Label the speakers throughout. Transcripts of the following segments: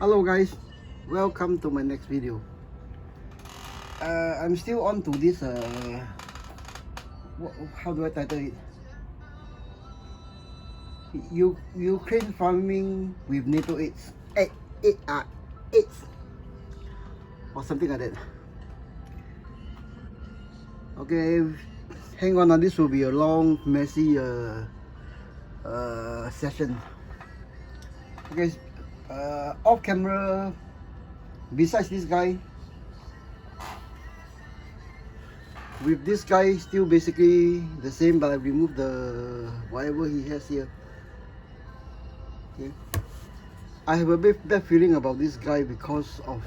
Speaker 1: Hello guys, welcome to my next video. I'm still on to this how do I title it? Ukraine farming with NATO aids, aids or something like that. Okay, hang on. This will be a long, messy session. Okay, off camera. Besides this guy, with this guy still basically the same, but I removed the whatever he has here. Okay, I have a bit bad feeling about this guy because of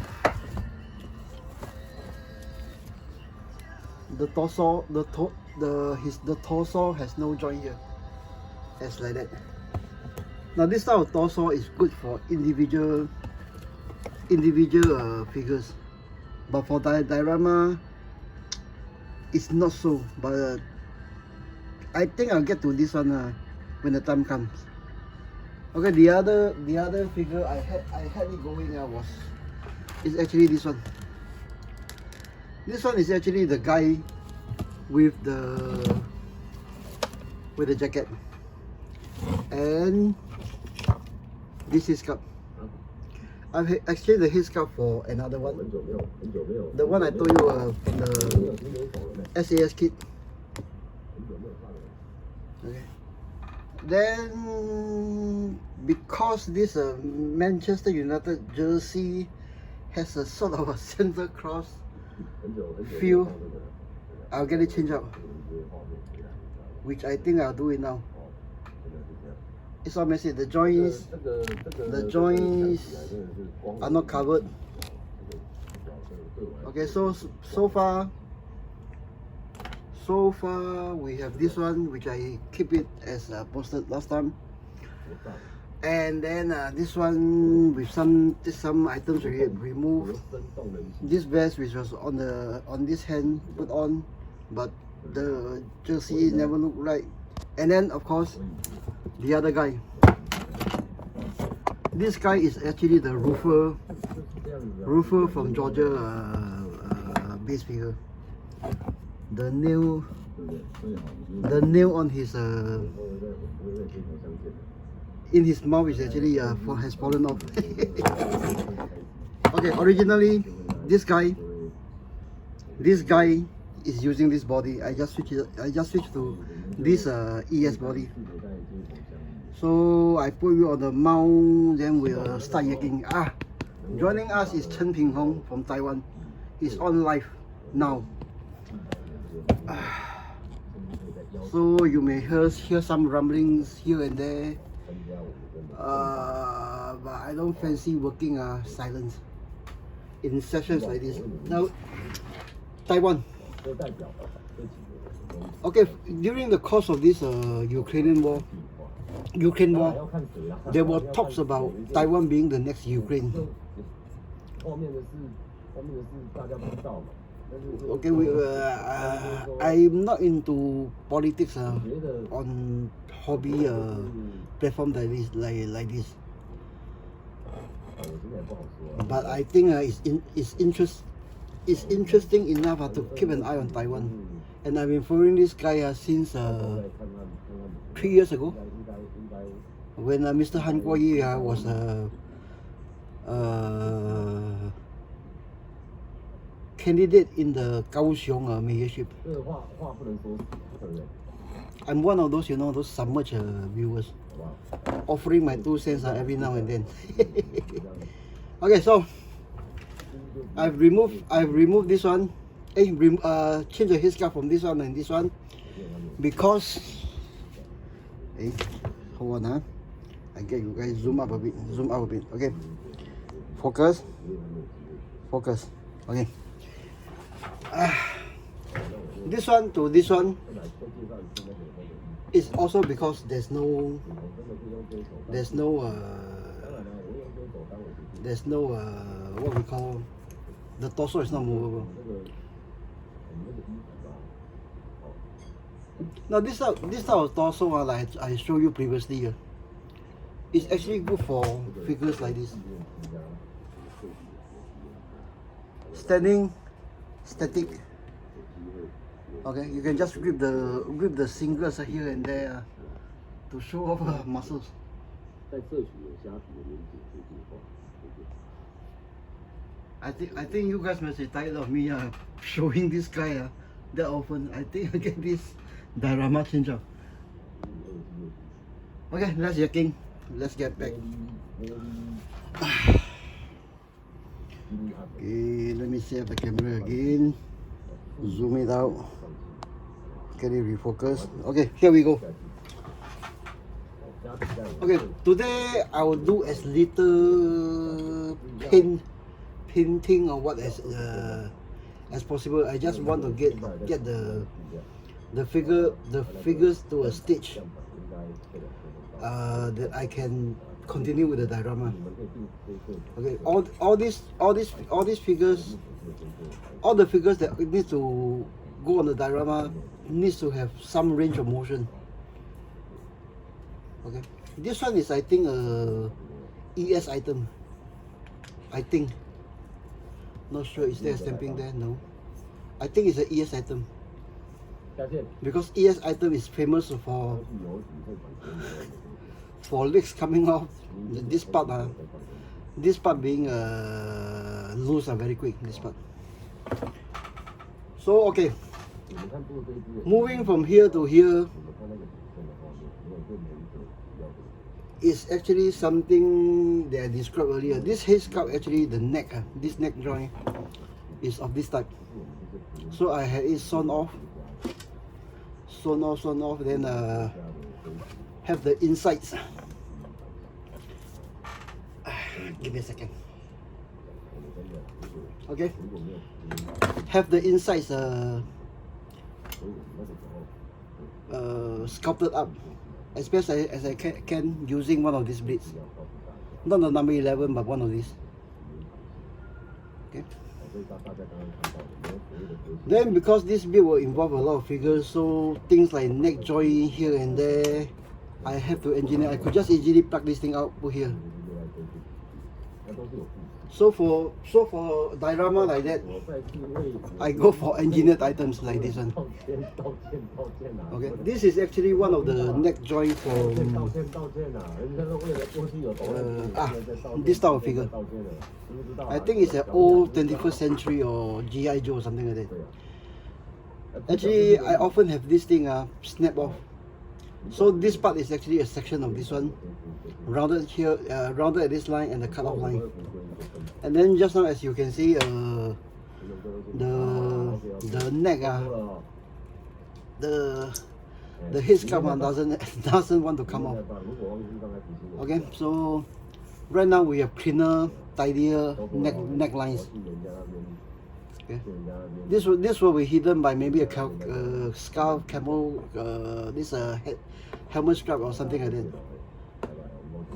Speaker 1: the torso. The torso has no joint here. It's like that. Now this type of torso is good for individual figures, but for diorama it's not so. But I think I'll get to this one when the time comes. Okay, the other figure I had it going is actually this one. This one is actually the guy with the jacket, and this is cup. I've exchanged the head scarf for another one. The one I told you from the SAS kit. Okay. Then because this Manchester United jersey has a sort of a Santa Claus feel, I'll get it changed out, which I think I'll do it now. It's all messy. The joints are not covered. Okay, so far we have this one, which I keep it as posted last time, and then this one with some items we removed. This vest, which was on this hand, put on, but the jersey never looked right. And then of course the other guy. This guy is actually the roofer from Georgia base figure. The nail on his in his mouth is actually has fallen off. Okay, originally this guy is using this body. I just switched to this ES body. So I put you on the mount, then we'll start yakking. Joining us is Chen Ping Hong from Taiwan. He's on live now. So you may hear some rumblings here and there. But I don't fancy working silence in sessions like this. Now, Taiwan. Okay, during the course of this Ukraine war, there were talks about Taiwan being the next Ukraine. Okay, I'm not into politics on hobby platform like this. But I think it's interesting enough to keep an eye on Taiwan. And I've been following this guy since 3 years ago, when Mr. Han Kuo-yi was candidate in the Kaohsiung mayorship. I'm one of those, those submerged viewers, offering my 2 cents every now and then. Okay, so I've removed this one. Change the headscarf from this one and this one, because hold on, I get you guys zoom out a bit. Okay, focus. Okay, this one to this one is also because there's no what we call, the torso is not movable. Now this type of torso, like I showed you previously, is actually good for figures like this. standing, static. Okay, you can just grip the singles here and there to show off muscles. I think you guys must be tired of me showing this guy that often. I think I get this diorama change up. Okay, let's yakking. Let's get back. Okay, let me set the camera again. Zoom it out. Get it refocus. Okay, here we go. Okay, today I will do as little painting or what as possible. I just want to get the figures to a stage that I can continue with the diorama. Okay, all these figures, all the figures that need to go on the diorama needs to have some range of motion. Okay, this one is I think a ES item. I think. Not sure, is there a stamping there? No. I think it's an ES item. Because ES item is famous for legs coming off. This part being loose very quick. This part. So okay. Moving from here to here is actually something that I described earlier. This head sculpt, actually the neck, this neck joint is of this type. So I had it sewn off, then have the insides. Give me a second. Okay, have the insides sculpted up as best as I can using one of these blades. Not the number 11, but one of these. Okay. Then because this build will involve a lot of figures, so things like neck joint here and there, I have to engineer. I could just easily plug this thing out put here. So for diorama like that, I go for engineered items like this one. Okay, this is actually one of the neck joint for this type of figure. I think it's an old 21st century or G.I. Joe or something like that. Actually, I often have this thing snap off. So this part is actually a section of this one, rounded here, rounded at this line and the cut off line. And then just now, as you can see, the neck, the head sculpt doesn't want to come off. Okay, so right now we have cleaner, tidier neck lines. Okay, this will be hidden by maybe a scarf, camel, this helmet strap or something like that.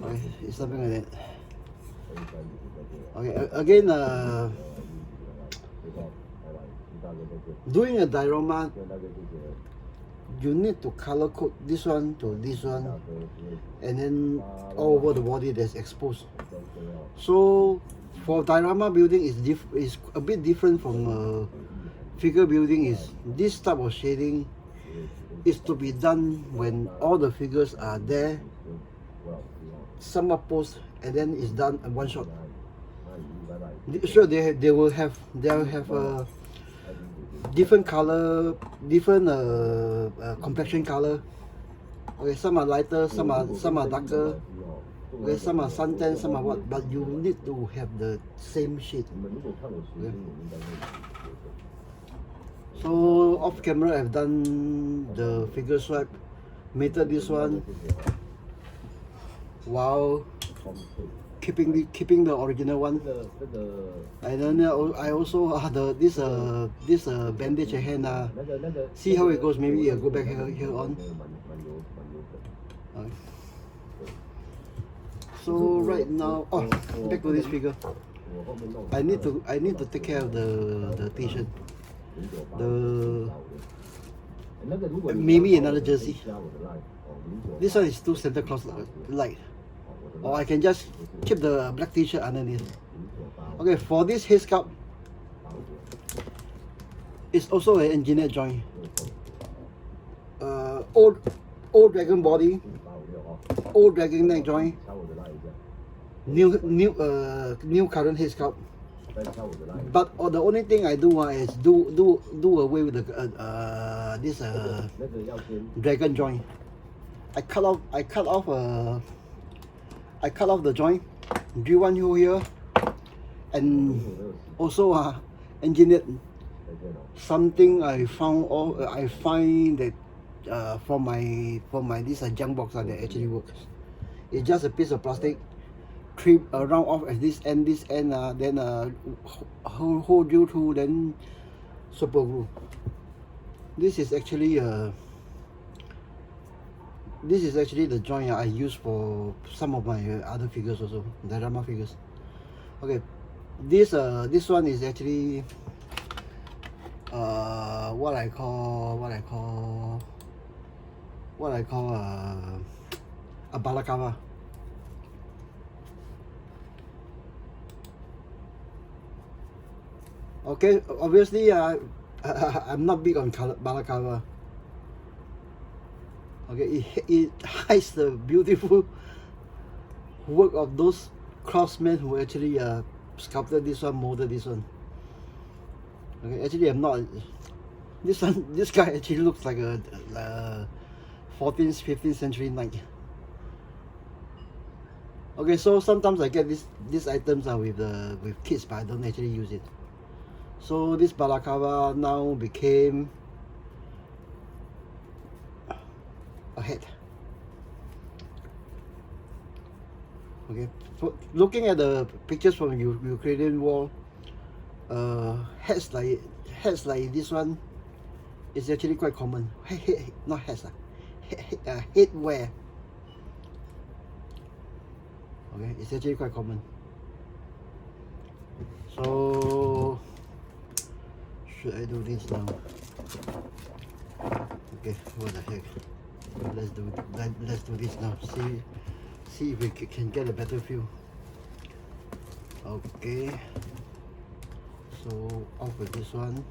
Speaker 1: Okay, it's something like that. Okay, again, doing a diorama, you need to color code this one to this one, and then all over the body that's exposed. So for diorama building is a bit different from figure building. Is this type of shading is to be done when all the figures are there, some are posed, and then it's done in one shot. Sure, they will have different color, different complexion color. Okay, some are lighter, some are darker. Okay, some are suntan, some are what, but you need to have the same shade. Okay. So off camera, I've done the figure swipe, mated this one, while keeping the original one. And then I also this bandage hand. See how it goes. Maybe I'll go back here on. So right now, back to this figure. I need to take care of the t-shirt. Maybe another jersey. This one is too Santa Claus light. Or I can just keep the black t-shirt underneath. Okay, for this head sculpt, It's also an engineered joint. Old dragon body, old dragon neck joint, new current head sculpt. But the only thing I do is do away with the this dragon joint. I cut off the joint, drill one hole here, and also engineered something I find that from my this junk box that actually works. It's just a piece of plastic, trim round off at this end, then hole drill through, then super glue. This is actually the joint I use for some of my other figures also, diorama figures. Okay, this one is actually what I call a balaclava. Okay, obviously I'm not big on balaclava. Okay, it hides the beautiful work of those craftsmen who actually sculpted this one, molded this one. Okay, actually I'm not. This guy actually looks like a 14th, 15th century knight. Okay, so sometimes I get these items with kids, but I don't actually use it. So this balaclava now became a head. Okay, so looking at the pictures from Ukrainian war, heads like this one is actually quite common. Not heads, headwear. Okay, it's actually quite common. So should I do this now? Okay, what the heck? Let's do this now. See if we can get a better feel. Okay. So off with this one.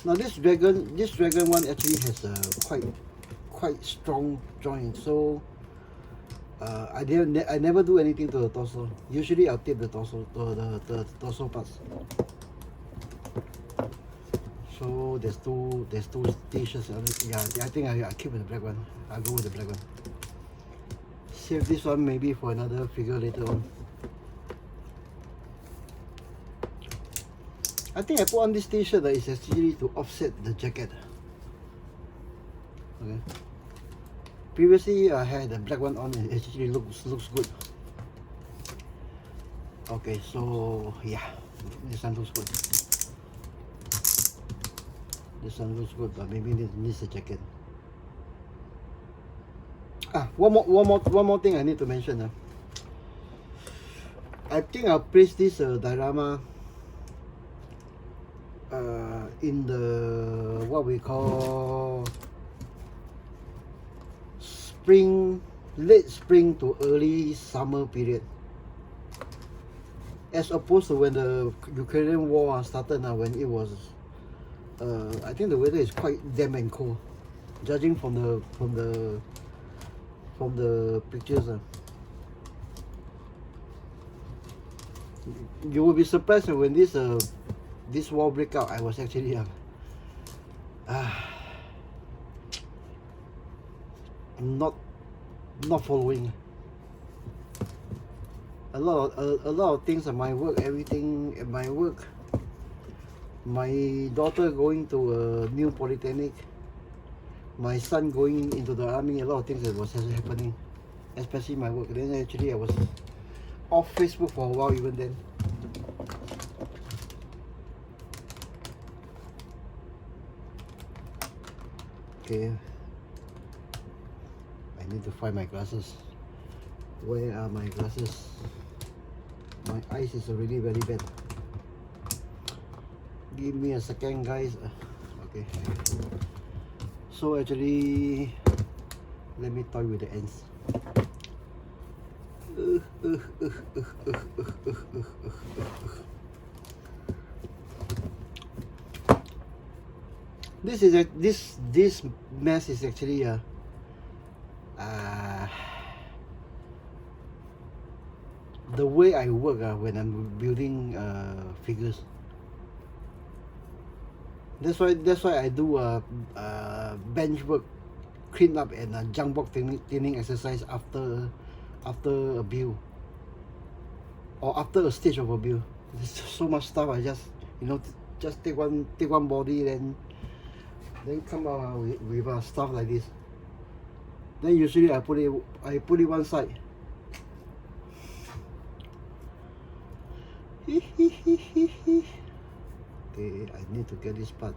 Speaker 1: Now this dragon one actually has a quite strong joint. So I never do anything to the torso. Usually I'll tape the torso, the torso parts. So there's two stations. Yeah, I think I keep with the black one. I'll go with the black one. Save this one maybe for another figure later on. I think I put on this t-shirt that is actually to offset the jacket. Okay. Previously I had the black one on, and it actually looks good. Okay, so yeah, this one looks good. This one looks good, but maybe it needs a jacket. One more thing I need to mention. I think I'll place this diorama in the what we call late spring to early summer period, as opposed to when the Ukrainian war started. When it was I think the weather is quite damp and cold, judging from the pictures. You will be surprised when this war break out. I was actually not following a lot of things at my work. Everything at my work, my daughter going to a new polytechnic, my son going into the army, a lot of things that was happening, especially my work. Then actually I was off Facebook for a while even then. Okay, I need to find my glasses. Where are my glasses? My eyes is already very bad. Give me a second, guys. Okay. So actually, let me toy with the ends. this mess is actually the way I work when I'm building figures. That's why I do bench work, clean up, and jump box cleaning exercise after a build or after a stage of a build. There's so much stuff. I just just take one body, then come out with stuff like this. Then usually I put it one side. Okay, I need to get this part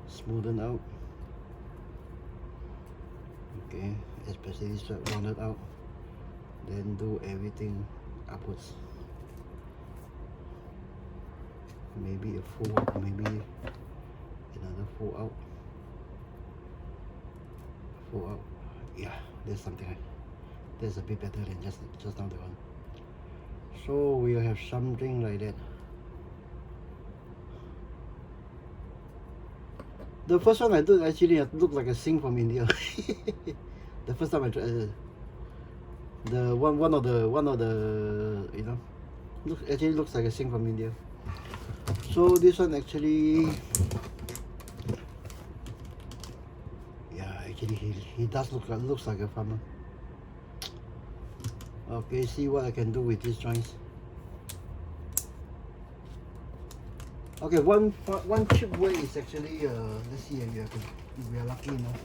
Speaker 1: smoothened out. Okay, especially this part rounded out. Then do everything upwards. Maybe a full out, maybe another full out. Full out. Yeah, there's something. That's a bit better than just now the one. So we'll have something like that. The first one I did actually looked like a sink from India. The first time I tried the one of the actually looks like a sink from India. So this one actually, yeah, actually he does looks like a farmer. Okay, see what I can do with these joints. Okay, one cheap way is actually let's see if we are lucky enough.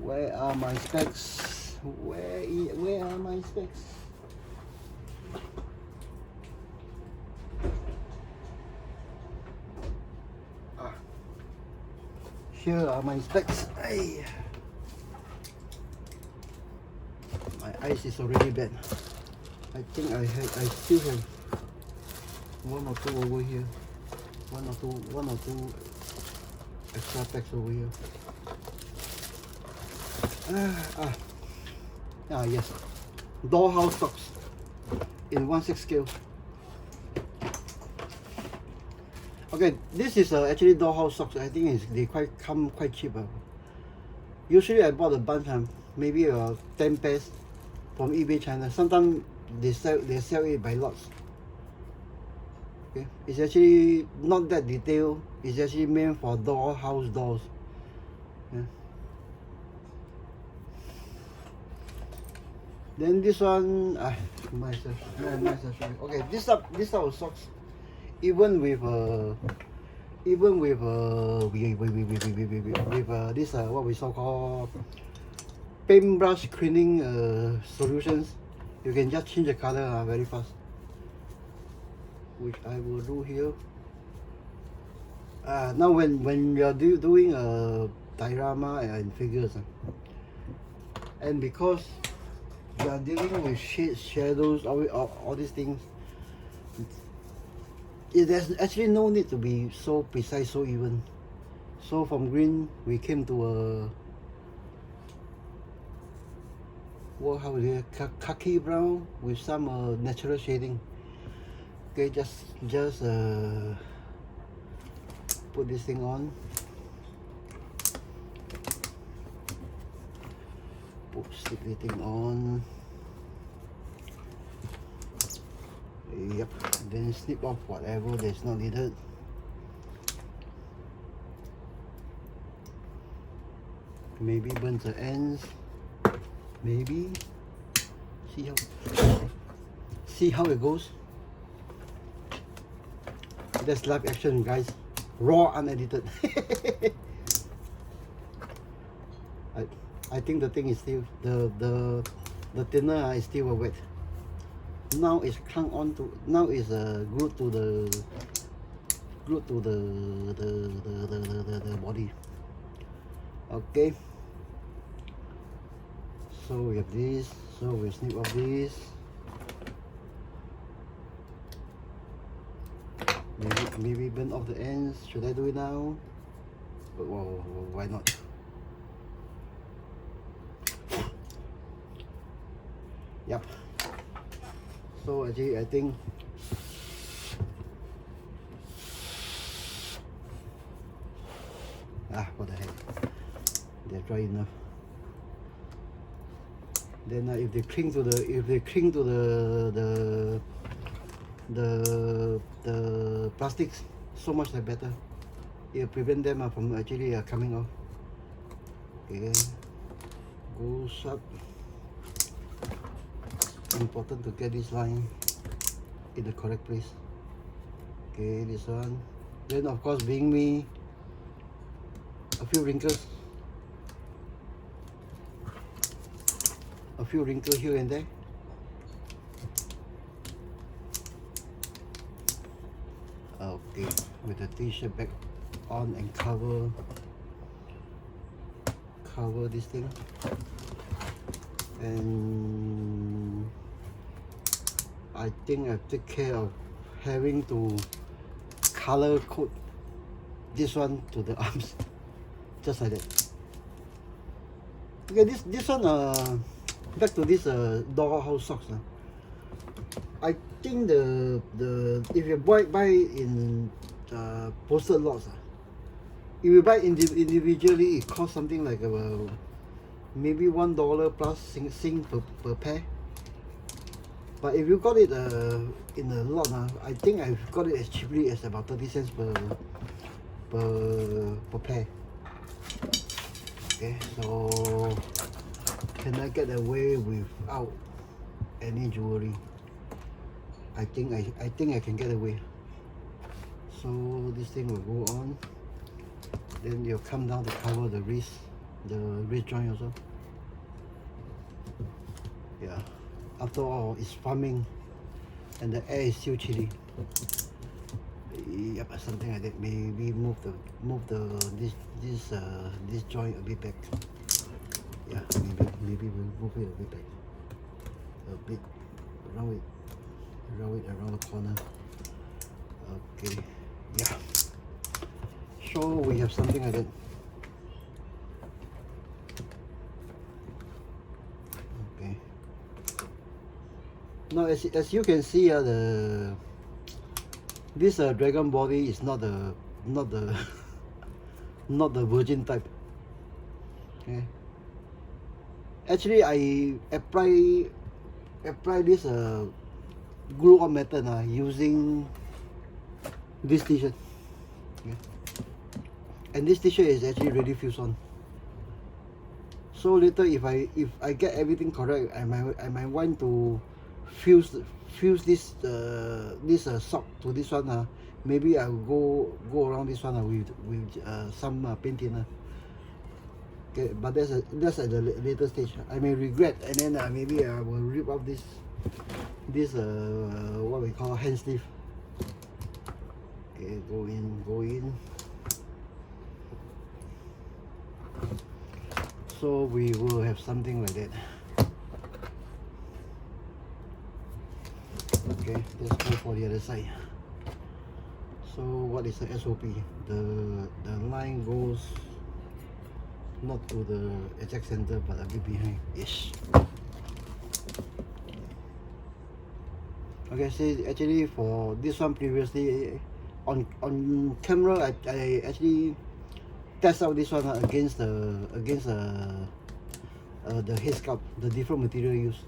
Speaker 1: Where are my specs? Where are my specs? Here are my specs. Ay. My eyes is already bad. I think I still have one or two over here. One or two extra packs over here. Yes. Dollhouse socks in 1/6 scale. Okay, this is actually dollhouse socks. I think they come quite cheap. Usually I bought a bunch, maybe 10 pairs from eBay China. Sometimes they sell it by lots. Okay, it's actually not that detailed. It's actually meant for house doors. Yeah. Then this one, okay, this type of socks, even with this what we call paintbrush cleaning solutions, you can just change the color very fast, which I will do here. Now when you are doing diorama and figures, and because you are dealing with shades, shadows, all these things, there's actually no need to be so precise, so even. So from green we came to how is it, khaki brown with some natural shading. Okay, just put this thing on. Stick the thing on. Yep. Then snip off whatever that's not needed. Maybe burn the ends. Maybe. See how it goes. That's live action, guys. Raw, unedited. I think the thing is still the thinner is still wet. Now it's clung on to. Now it's glued to the body. Okay. So we have this. So we snip off this. Maybe burn off the ends. Should I do it now? But well, why not? Yep. So actually I think What the heck, they're dry enough. Then if they cling to the plastics, so much the better. It prevent them from actually coming off. Okay, goes up. Important to get this line in the correct place. Okay, this one. Then of course, being me, a few wrinkles here and there. Okay, with the t-shirt back on and cover this thing, and I think I take care of having to color code this one to the arms, just like that. Okay, this one back to this dollhouse socks. I think the if you buy in posted lots, if you buy individually, it costs something like about maybe $1 plus sing per pair. But if you got it in a lot, I think I've got it as cheaply as about 30 cents per pair. Okay, so can I get away without any jewelry? I think I can get away. So this thing will go on. Then you'll come down to cover the wrist joint also. Yeah. After all, it's farming, and the air is still chilly. Yep, something like that. Maybe move this joint a bit back. Yeah, maybe we'll move it a bit back. A bit around it around the corner. Okay, yeah. So we have something like that. Okay. Now as you can see, this dragon body is not the virgin type. Okay. Actually, I apply this glue-on method using this t-shirt. Okay. And this t-shirt is actually ready fused on. So later, if I get everything correct, I might want to fuse this sock to this one. Maybe I will go around this one with some painting. Okay, but that's at the later stage. I may regret, and then maybe I will rip off this what we call hand sleeve. Okay, go in. So we will have something like that. Okay, let's go for the other side. So what is the SOP? The line goes not to the exact center, but a bit behind-ish. Okay, see, actually for this one previously on camera, I actually test out this one against the head sculpt, the different material used.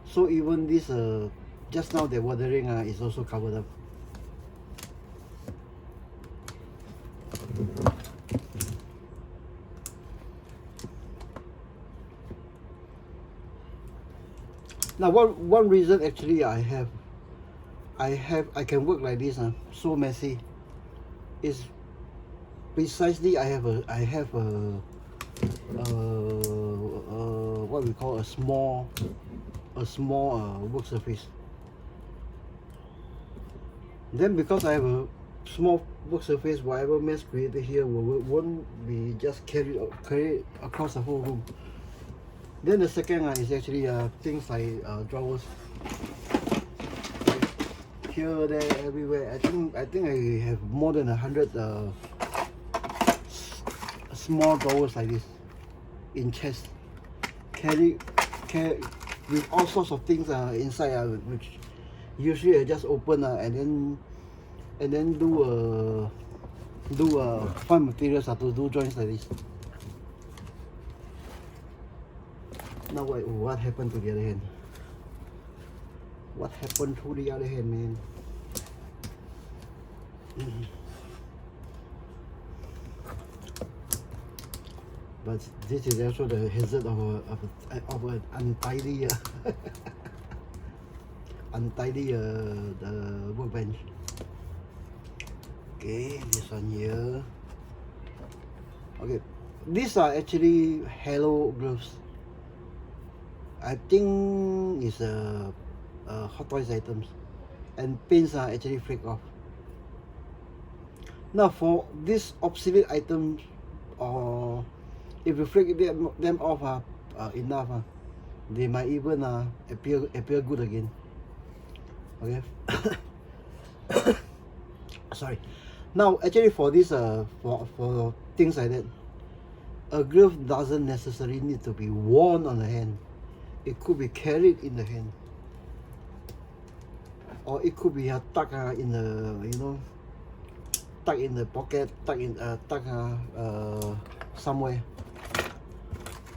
Speaker 1: So even this just now the weathering is also covered up. Now one reason actually I can work like this so messy is precisely I have a what we call a small work surface. Then because I have a small work surface, whatever mess created here won't be just carried across the whole room. Then the second is actually things like drawers. Here, there, everywhere. I think I have more than 100 small drawers like this in chest. Carry with all sorts of things inside, which usually I just open and then do do find materials to do joints like this. Now what happened to the other hand? What happened to the other hand, man? But this is also the hazard of an untidy untidy the workbench. Okay, this one here. Okay, these are actually Hello gloves. I think it's Hot Toys items, and pins are actually flake off. Now for these obsolete items, or if you flake them off enough, they might even appear good again. Okay. Sorry. Now actually for this for things like that, a glove doesn't necessarily need to be worn on the hand. It could be carried in the hand, or it could be tucked in the tucked in the pocket, tucked somewhere.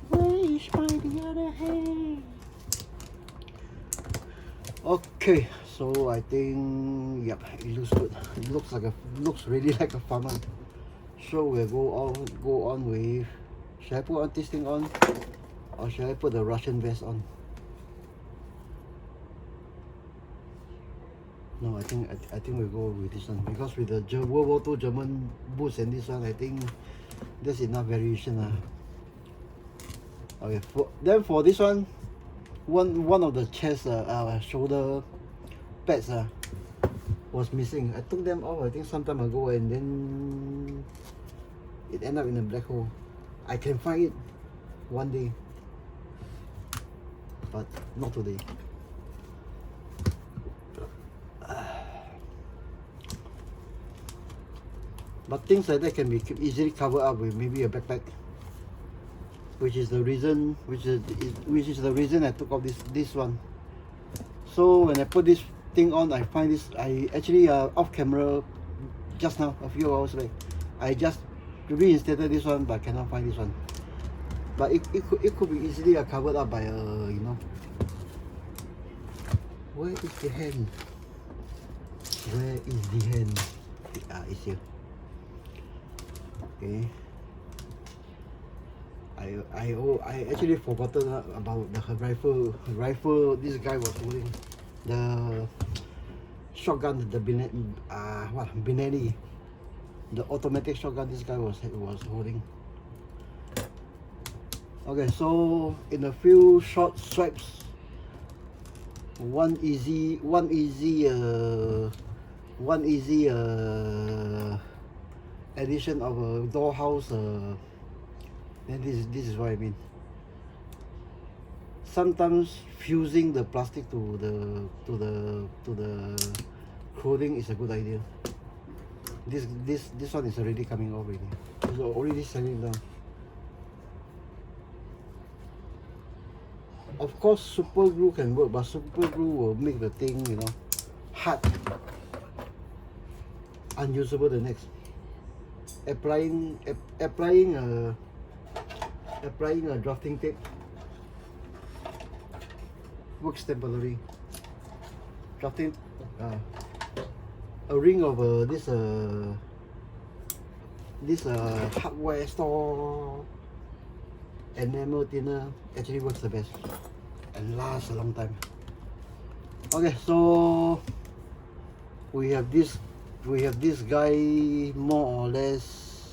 Speaker 1: Where is the other hand? Okay, so I think yep, it looks good. It looks really like a farmer. So we'll go on with. Should I put this thing on, or should I put the Russian vest on? No, I think we'll go with this one, because with the World War II German boots and this one, I think there's enough variation. Okay, for this one, one of the chest shoulder pads was missing. I took them off I think some time ago, and then it ended up in a black hole. I can find it one day, but not today. But things like that can be easily covered up with maybe a backpack, which is the reason I took off this one. So when I put this thing on, I find this. I actually off camera just now, a few hours back, I just reinstated this one, but cannot find this one. But it could be easily covered up by where is the hand? Where is the hand? It's here. Okay. I actually forgotten about the rifle this guy was holding. The shotgun, the Benelli, the automatic shotgun this guy was holding. Okay, so in a few short swipes, one easy addition of a dollhouse. Then this is what I mean. Sometimes fusing the plastic to the clothing is a good idea. This one is already coming off already. It's already settling down. Of course, super glue can work, but super glue will make the thing hard, unusable the next. Applying a drafting tape works temporarily. Drafting a ring of this hardware store enamel thinner actually works the best and lasts a long time. Okay, so we have this guy more or less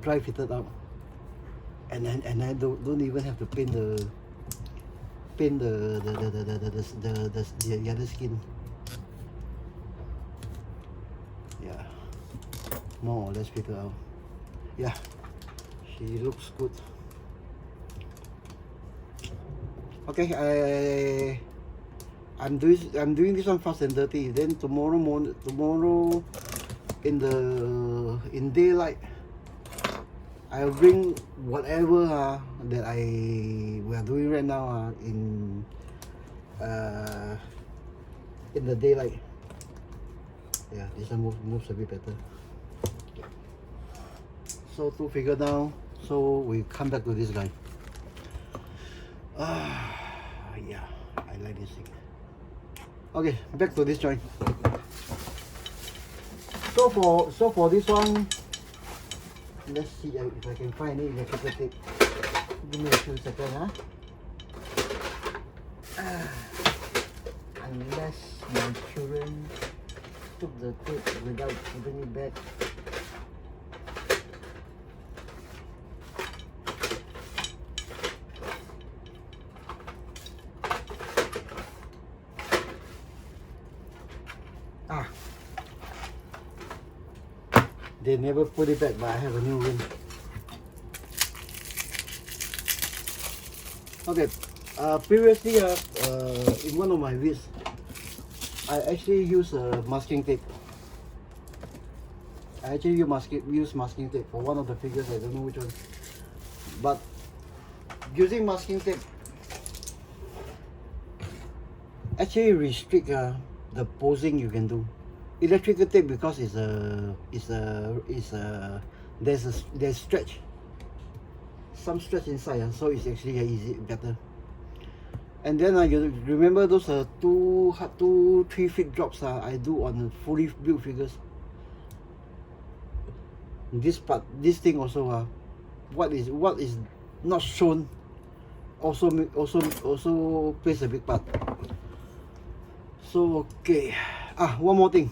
Speaker 1: dry fitted out, and I don't even have to paint the other skin. Yeah, more or less fitted out. Yeah, she looks good. Okay, I'm doing this one fast and dirty. Then tomorrow in daylight, I'll bring whatever that we are doing right now in the daylight. Yeah, this one moves a bit better. So 2 figure down. So we come back to this guy. Yeah, I like this thing. Okay, back to this joint. So for this one, let's see if I can find any electrical tape. Give me a few seconds, huh? Unless my children took the tape without putting it back. They never put it back, but I have a new one. Okay, previously in one of my vids, I actually use masking tape. I actually use masking tape for one of the figures, I don't know which one. But using masking tape actually restrict the posing you can do. Electrical tape, because there's stretch, some stretch inside, so it's actually easy better. And then you remember those 2-3 feet drops I do on fully built figures. This thing also what is not shown also plays a big part. So okay, one more thing.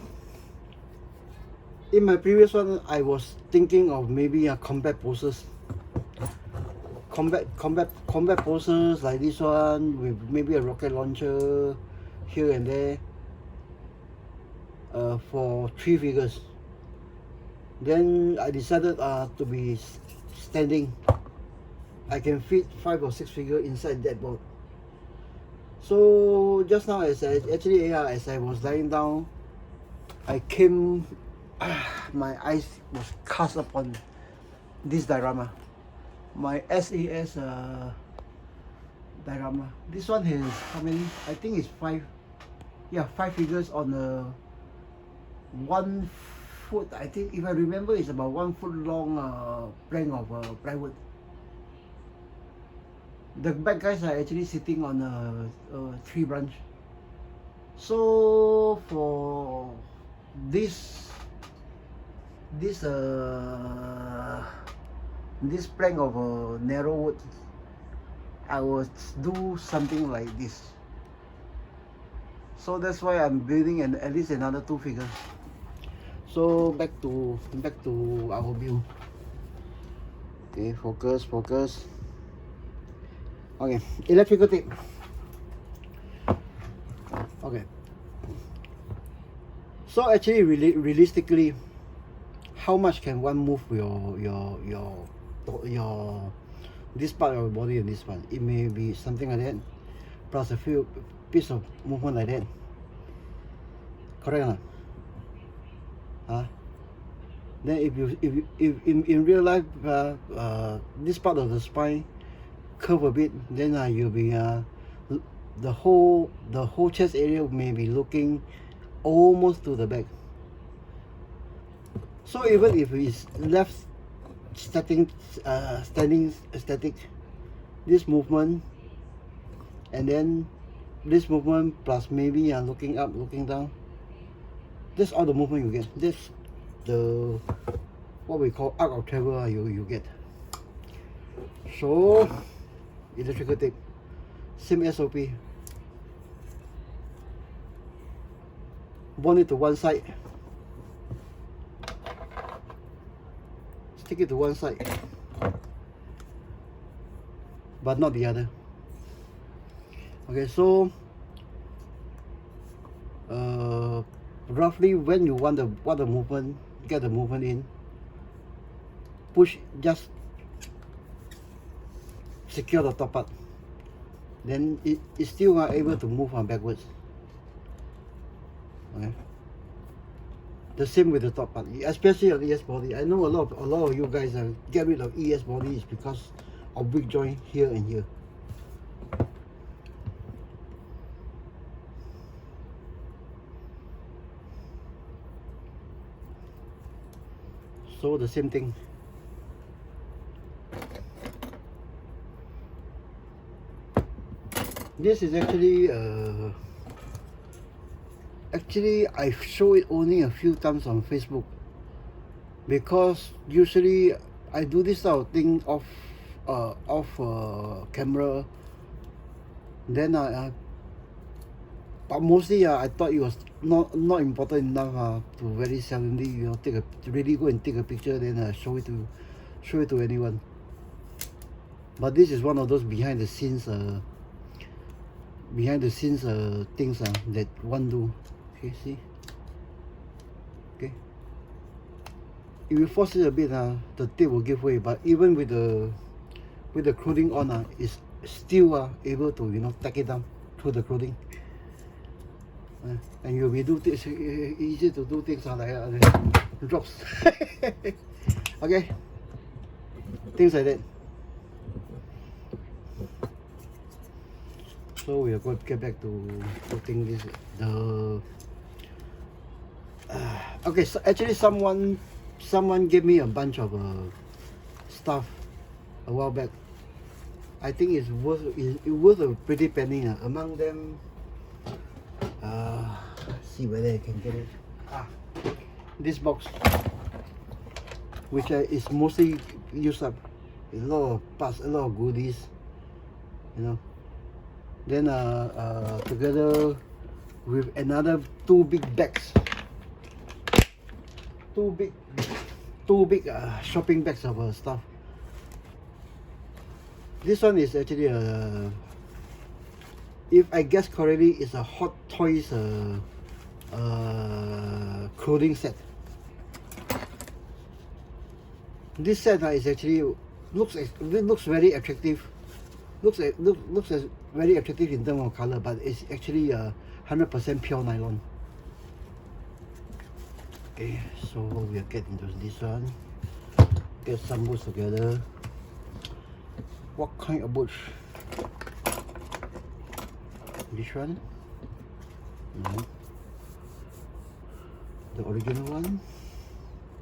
Speaker 1: In my previous one, I was thinking of maybe combat poses. Combat poses like this one with maybe a rocket launcher here and there for 3 figures. Then I decided to be standing. I can fit 5 or 6 figures inside that board. So just now, as I was lying down, I came. My eyes was cast upon this diorama, my SAS diorama. This one has how many? I think it's 5. Yeah, 5 figures on a 1 foot. I think, if I remember, it's about 1 foot long plank of plywood. The bad guys are actually sitting on a tree branch. So for this plank of narrow wood, I will do something like this. So that's why I'm building at least another 2 figures. So back to our view. Okay, focus. Okay, electrical tape. Okay. So actually, realistically, how much can one move your this part of your body and this one? It may be something like that, plus a few piece of movement like that. Correct or not? Then if in real life this part of the spine curve a bit, then you'll be the whole chest area may be looking almost to the back. So even if it's left standing static, this movement and then this movement plus maybe looking up, looking down, that's all the movement you get. That's the what we call arc of travel you get. So electrical tape, same SOP. Bond it to one side, stick it to one side, but not the other. Okay, so roughly when you want the movement, get the movement in, push, just secure the top part, then it's still able to move backwards. Okay. The same with the top part, especially on ES body. I know a lot of you guys get rid of ES body is because of weak joint here and here. So the same thing. This is actually I show it only a few times on Facebook, because usually I do this sort of thing off camera. Then but mostly I thought it was not important enough to very seldomly, you know, really go and take a picture, then show it to anyone. But this is one of those behind the scenes things that one do. Okay, see? Okay. If you force it a bit, the tape will give way. But even with the clothing on, it's still able to, you know, tack it down through the clothing. And you'll be easy to do things like drops. Okay, things like that. So we are going to get back to putting this. Okay, so actually someone gave me a bunch of stuff a while back. I think it's worth a pretty penny. Among them, let's see whether I can get it. This box, which is mostly used up. A lot of parts, a lot of goodies, you know. Then together with another two big bags, two big shopping bags of stuff. This one is actually if I guess correctly, it's a Hot Toys clothing set. This set is actually looks very attractive. Looks very attractive in terms of color, but it's actually 100% pure nylon. Okay, so we'll get into this one. Get some boots together. What kind of boots? This one? No. The original one?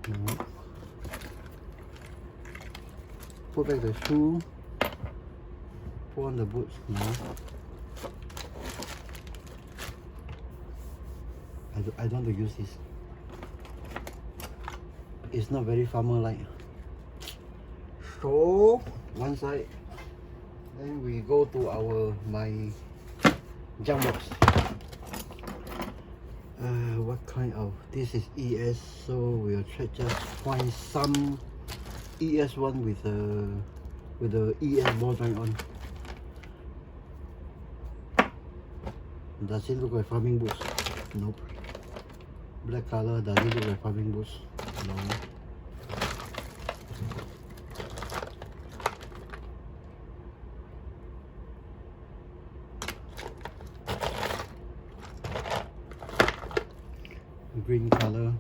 Speaker 1: No. Put back the shoe. Put on the boots. No. I don't want to use this. It's not very farmer-like. So one side. Then we go to my junk box. What kind of? This is ES, so we'll try just find some ES one with the ES ball joint on. Does it look like farming boots? Nope. Black color, does it look like farming boots? No. Green color.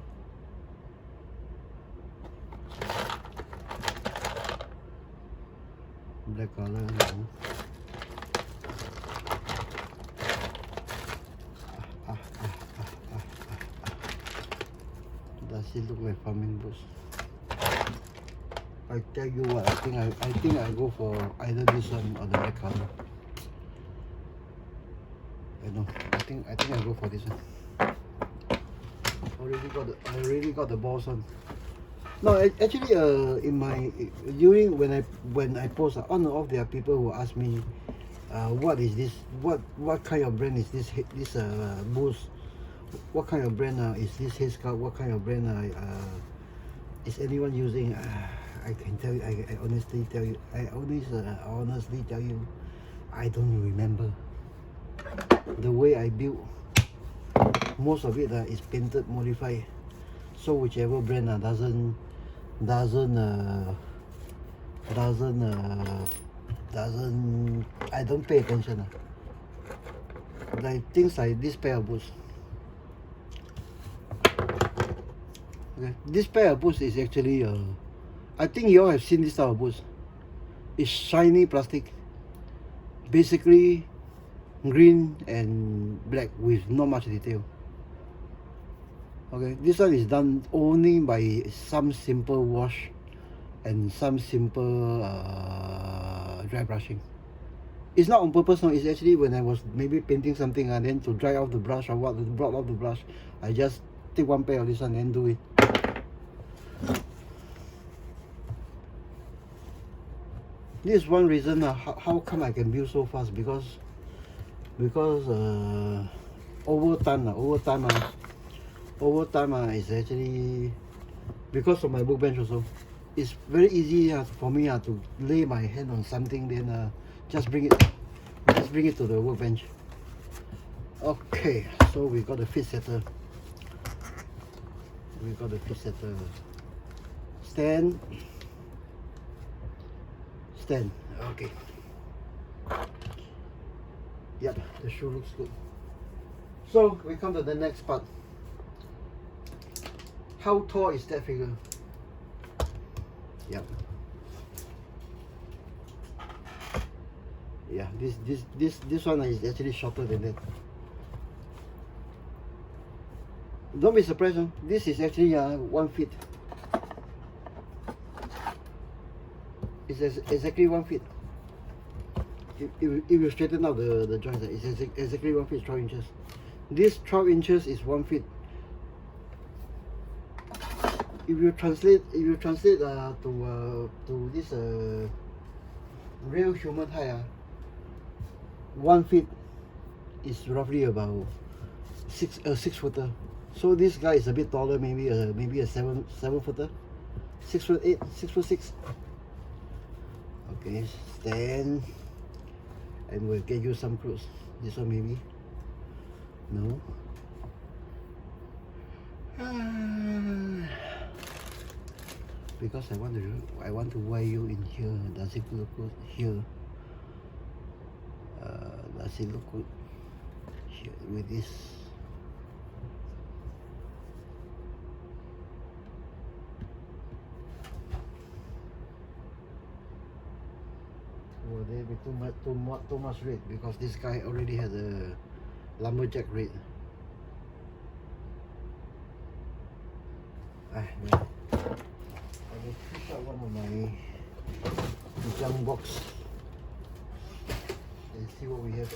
Speaker 1: Black color, no. Does it look like farming boots? I tell you what, I think I go for either this one or the black color. I know. I think I go for this one. I already got the balls on. No, actually, in my during when I post on and off, there are people who ask me, what is this? What kind of brand is this boost? What kind of brand is this headscarf? What kind of brand is anyone using? I can tell you. I honestly tell you. I honestly tell you, I don't remember. The way I build, most of it is painted, modified. So whichever brand doesn't I don't pay attention. Like things like this pair of boots. Okay, this pair of boots is actually I think you all have seen this type of boots. It's shiny plastic, basically green and black with not much detail. Okay, this one is done only by some simple wash and some simple dry brushing. It's not on purpose, no. It's actually when I was maybe painting something and then to dry off the brush or what, to blot off the brush, I just take one pair of this one and do it. This is one reason how come I can build so fast, because over time is actually because of my workbench also. It's very easy for me to lay my hand on something, then just bring it to the workbench. Okay, so we got the fit setter. Stand. Okay. Yep, the shoe looks good. So we come to the next part. How tall is that figure? Yep. Yeah, this one is actually shorter than that. Don't be surprised, huh? This is actually 1 feet. It's exactly 1 feet. If you straighten out the joints, it's exactly 1 feet, 12 inches. This 12 inches is 1 feet. If you translate to this real human height, 1 feet is roughly about 6 footer. So this guy is a bit taller, maybe a 7 footer, 6'8", 6'6". Okay, stand, and we'll get you some clothes. This one maybe. No. Because I want to wear you in here. Does it look good here? Does it look good here with this? Will there be too much red? Because this guy already has a lumberjack red. No. I will pick out one of my junk box and see what we have.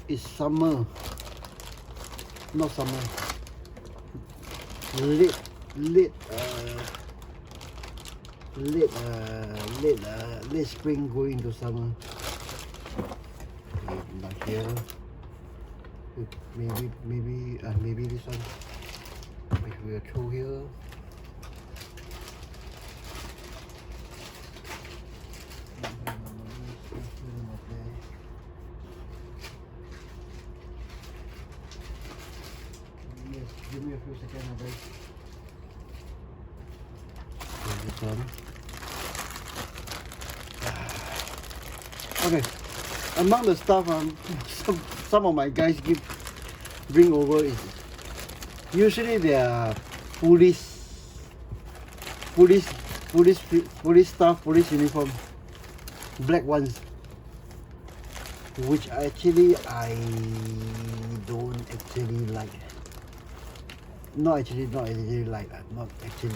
Speaker 1: It's summer, not summer. Late spring going into summer. Okay, not here. Maybe this one. Which we will throw here. Give me a few seconds, okay? This one. Okay. Among the stuff some of my guys bring over is usually they are police staff, police uniform, black ones, which actually I don't actually like. Not actually like. I'm not actually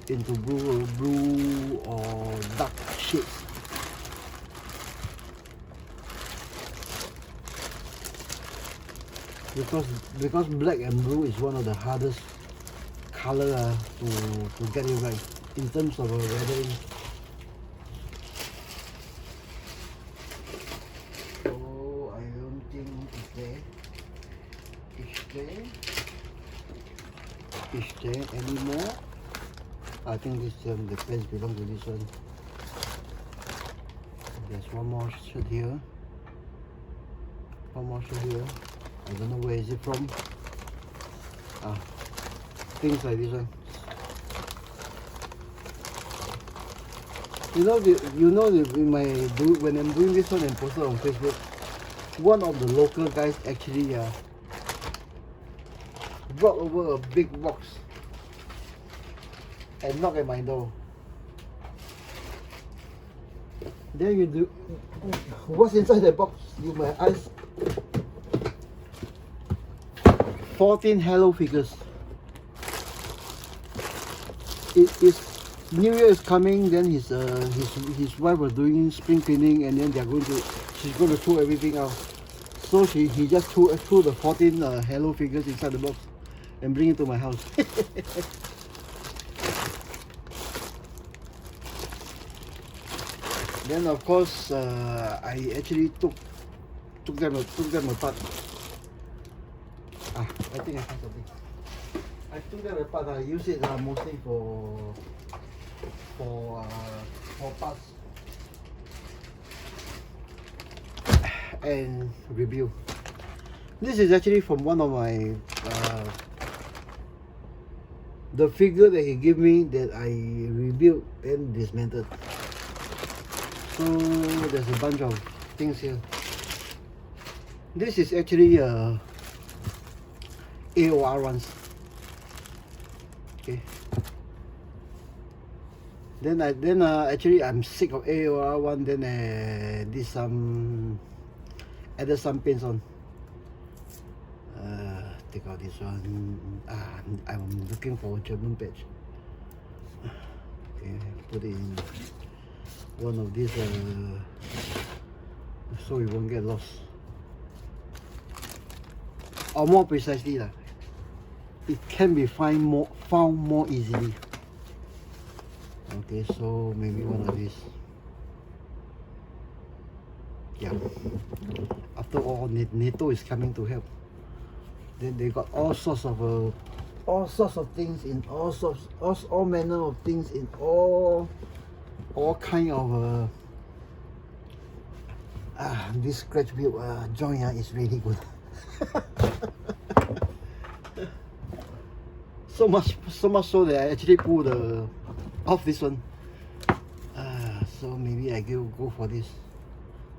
Speaker 1: into blue or dark shades. Because black and blue is one of the hardest color to get it right in terms of weathering. So I don't think it's there anymore. I think this the pants belong to this one. There's one more shirt here. I don't know where is it from. Things like this one. When I'm doing this one and posted on Facebook, one of the local guys actually brought over a big box and knock at my door. Then you do, what's inside the box? You might ask. 14 Hello figures. It is New Year is coming. Then his wife was doing spring cleaning, and then she's going to throw everything out. So he just threw the 14 Hello figures inside the box and bring it to my house. Then of course I actually took them apart. I think I found something. I took them apart. I use it mostly for parts and review. This is actually from one of my the figure that he gave me that I rebuilt and dismantled. So there's a bunch of things here. This is actually AOR ones. Okay. Then actually I'm sick of AOR one. Then added some paints on. Take out this one. I'm looking for a German patch. Okay, put it in one of these so it won't get lost. Or more precisely, it can be found more easily. Okay, so maybe one of these. Yeah. After all, NATO is coming to help. Then they got all sorts of things in all manner of things in all kind of this scratch build joint is really good. so much so that I actually pulled off this one. So maybe I go for this.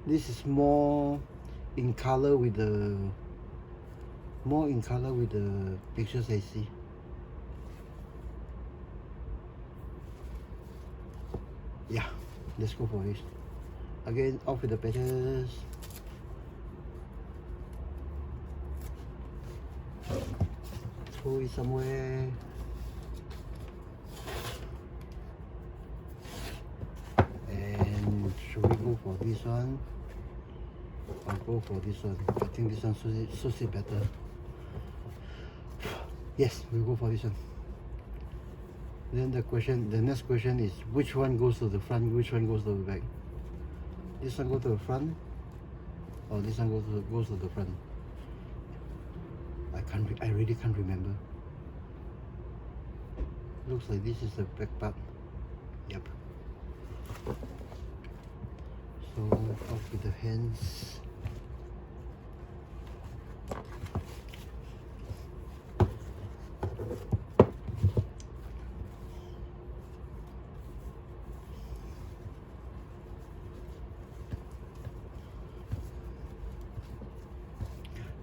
Speaker 1: This is more in color with the pictures I see. Yeah, let's go for this. Again, off with the patches. Throw it somewhere. And should we go for this one? I'll go for this one. I think this one suits it better. Yes, we'll go for this one. Then the next question is, which one goes to the front, which one goes to the back? This one goes to the front, or this one goes to the front? I really can't remember. Looks like this is the back part. Yep. So off with the hands.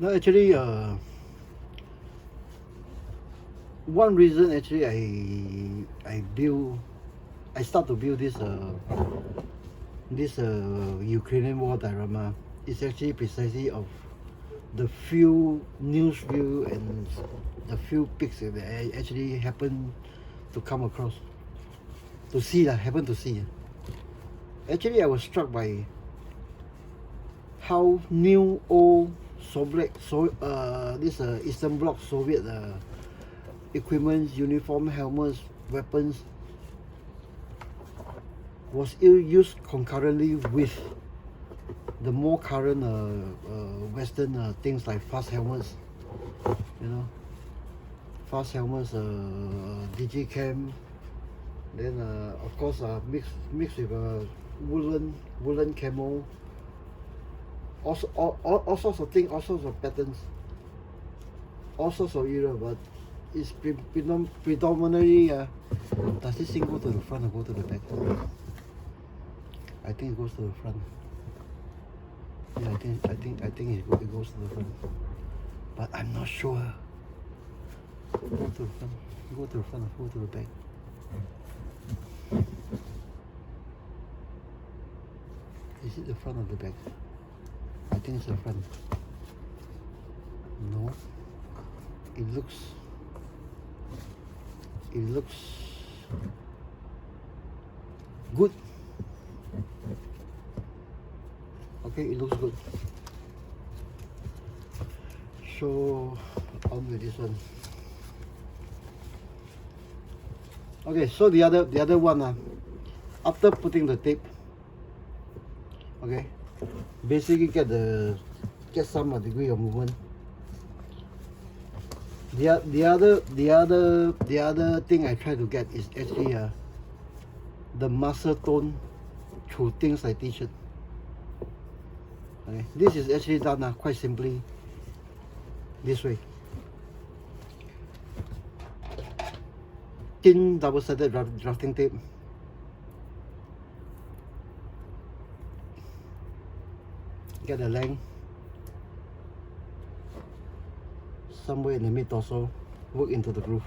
Speaker 1: No, actually, one reason actually I start to build this Ukrainian war diorama is actually precisely of the few news view and the few pics that I actually happen to come across, happen to see. Actually, I was struck by how new old Eastern Bloc Soviet equipment, uniform, helmets, weapons was used concurrently with the more current Western things like fast helmets, digicam, then of course mixed with woolen camo. Also, all sorts of things, all sorts of patterns, all sorts of era, but it's predominantly. Does this thing go to the front or go to the back? I think it goes to the front. Yeah, I think it goes to the front, but I'm not sure. Go to the front. Go to the front. Go to the back. Is it the front or the back? I think it's the front. No. It looks good. Okay, it looks good. So on with this one. Okay, so the other one, after putting the tape, okay, basically get some degree of movement. The other thing I try to get is actually the muscle tone through things like t-shirt. Okay, this is actually done quite simply this way. Thin double-sided drafting tape. Get the length somewhere in the mid torso, work into the groove.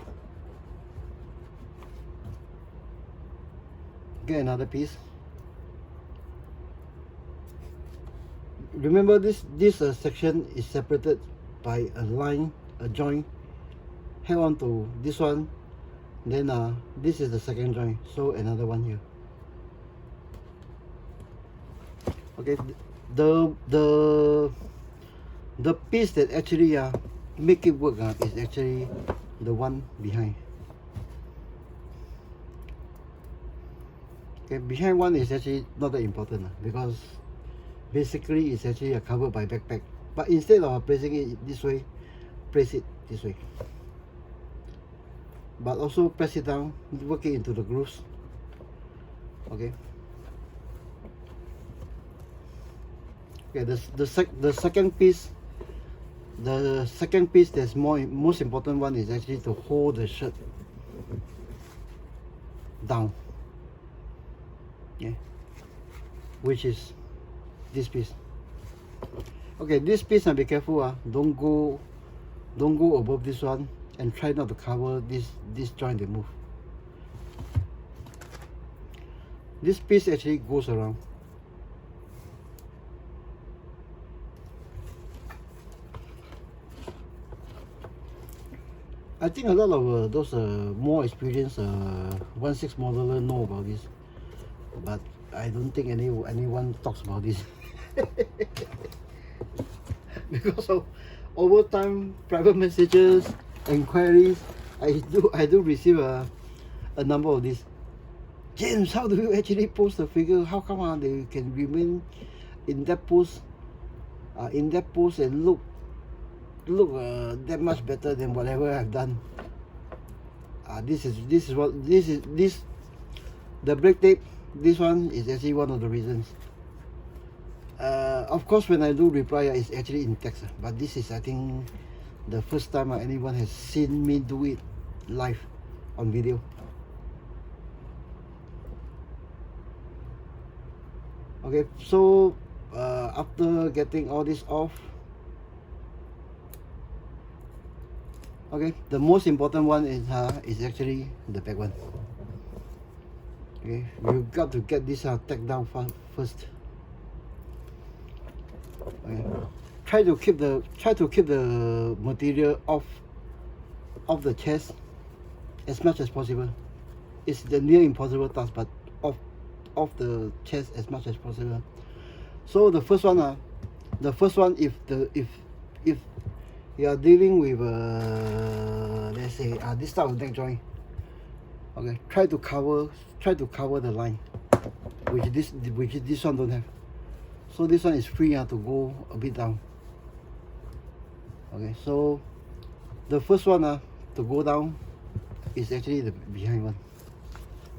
Speaker 1: Get another piece. Remember this section is separated by a line, a joint. Hang on to this one. Then this is the second joint, so another one here. Okay, the piece that actually make it work is actually the one behind. Okay, behind one is actually not that important because basically it's actually covered by backpack. But instead of placing it this way, place it this way. But also press it down, work it into the grooves. Okay. Okay. The second piece that's most important one is actually to hold the shirt down. Okay. Which is this piece. Okay, this piece, be careful. Don't go above this one, and try not to cover this joint they move. This piece actually goes around. I think a lot of those more experienced 1/6 modeler know about this, but I don't think anyone talks about this. Because of over time, private messages, inquiries, I do receive a number of these. James, how do you actually post the figure? How come they can remain in that pose and look that much better than whatever I've done? The brake tape. This one is actually one of the reasons. Of course, when I do reply, it's actually in text. But this is, I think, the first time anyone has seen me do it live on video. Okay, so after getting all this off, okay, the most important one is actually the back one. Okay, you got to get this tacked down first. Okay. Try to keep the material off the chest as much as possible. It's the near impossible task, but off the chest as much as possible. So the first one, if you are dealing with let's say this type of neck joint, okay, try to cover the line, which this one don't have. So this one is free to go a bit down. Okay, so the first one to go down is actually the behind one.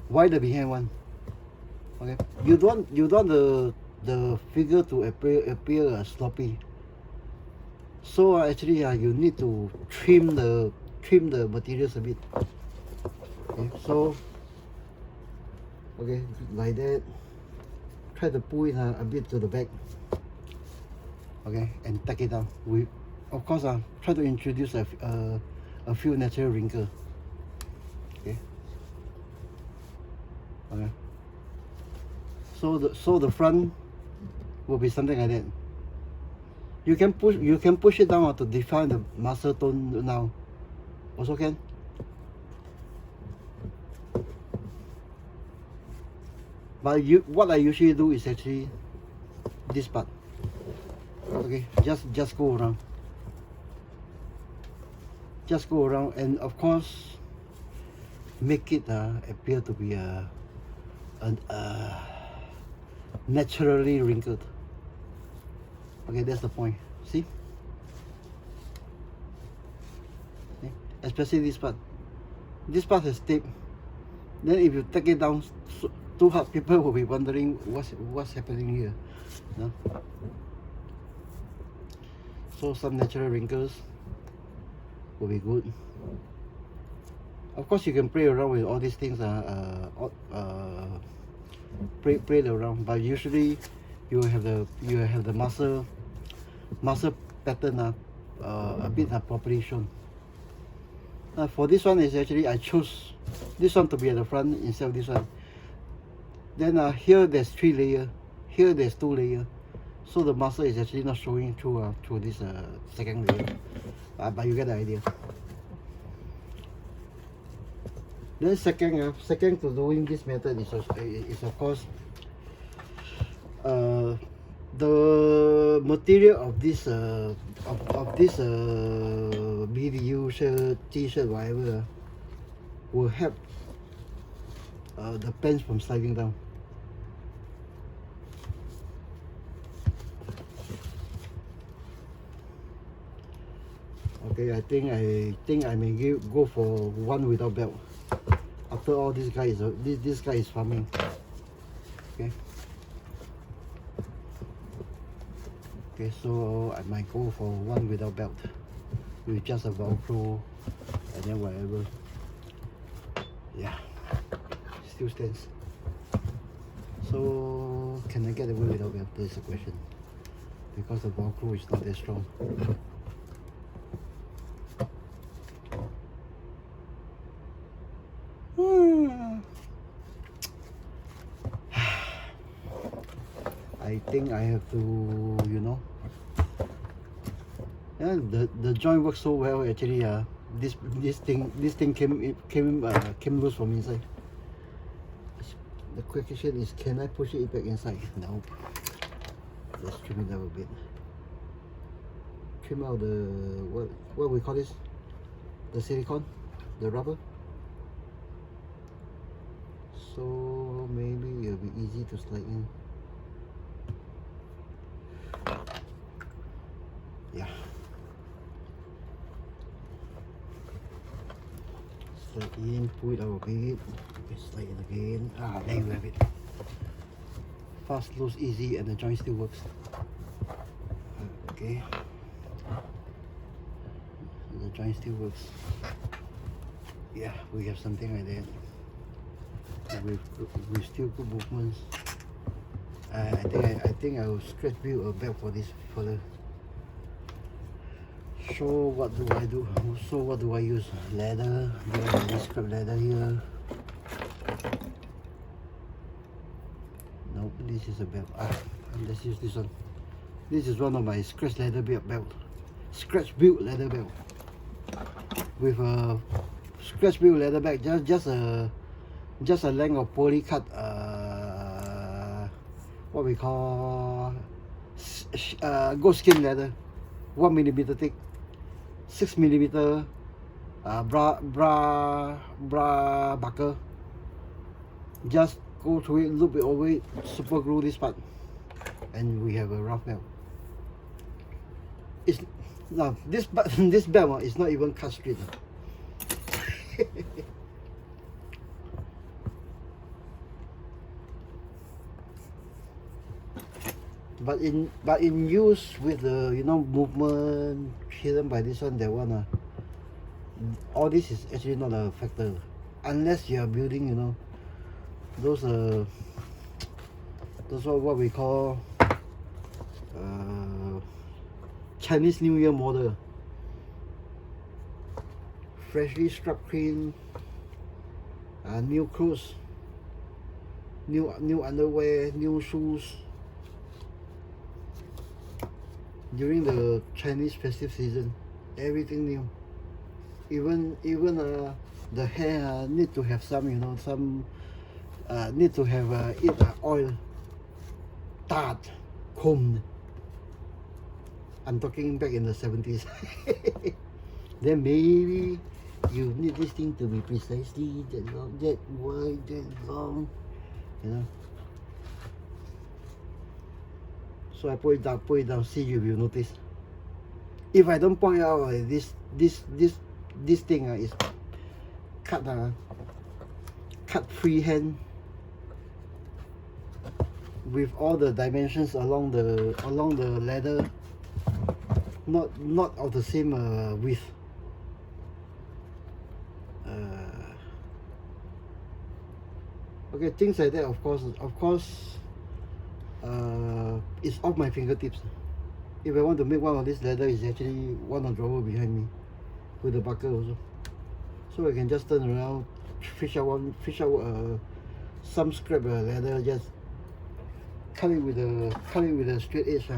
Speaker 1: Why the behind one? Okay, you don't want the figure to appear sloppy. So actually you need to trim the materials a bit. Okay, so okay, like that. Try to pull it a bit to the back. Okay, and tack it down. Of course try to introduce a a few natural wrinkles. Okay. Okay. So the front will be something like that. You can push it down to define the muscle tone now. Also can. But what I usually do is actually this part. Okay, just go around. Just go around, and of course, make it appear to be naturally wrinkled. Okay, that's the point. See? Especially this part. This part has tape. Then if you take it down too hard, people will be wondering what's happening here. No? So some natural wrinkles will be good. Of course, you can play around with all these things. Play around, but usually you have the muscle pattern a bit properly shown. For this one is actually I chose this one to be at the front instead of this one. Then here there's 3 layers, here there's 2 layers, so the muscle is actually not showing through this second layer. But you get the idea. Then second to doing this method is of course the material of this BDU shirt, t-shirt, whatever will help the pants from sliding down. Okay, I think I may go for one without belt. After all, this guy is farming. Okay. Okay, so I might go for one without belt, with just a Velcro and then whatever. Yeah, still stands. So can I get away without belt? That's the question. Because the Velcro is not that strong. I think I have to, you know. Yeah, the joint works so well actually. This thing came loose from inside. The question is, can I push it back inside? No. Let's trim it out a bit. Trim out the what we call this? The silicone, the rubber. So maybe it'll be easy to slide in. Yeah. Slide in, pull it out a bit. Okay, slide in again. There you have it. Fast, loose, easy, and the joint still works. Okay. The joint still works. Yeah, we have something like that. With still good movements. I think I will scratch build a belt for this further. So what do I do? So what do I use? Leather. This scrap leather here. Nope, this is a belt. Let's use this one. This is one of my scratch leather belt. Scratch build leather belt. With a scratch build leather belt, just a length of poly cut what we call goat skin leather, 1 millimeter thick, 6 millimeter bra buckle. Just go through it, loop it over it, super glue this part, and we have a rough belt. It's now this belt is not even cut straight. But in use with the movement hidden by this one, that one, all this is actually not a factor unless you are building those what we call Chinese New Year model. freshly scrubbed clean, new clothes, new underwear, new shoes. During the Chinese festive season, everything new. Even the hair need to have some, you know, some need to have oil, tart, combed. I'm talking back in the 70s. Then maybe you need this thing to be precisely that long, that wide, that long, you know. So I put it down, see if you notice. If I don't point out this thing is cut freehand with all the dimensions along the ladder, not of the same width. Okay, things like that, of course, it's off my fingertips. If I want to make one of this ladder, is actually one of the drawer behind me with the bucket also, so I can just turn around, fish out some scrap ladder, just cut it with a straight edge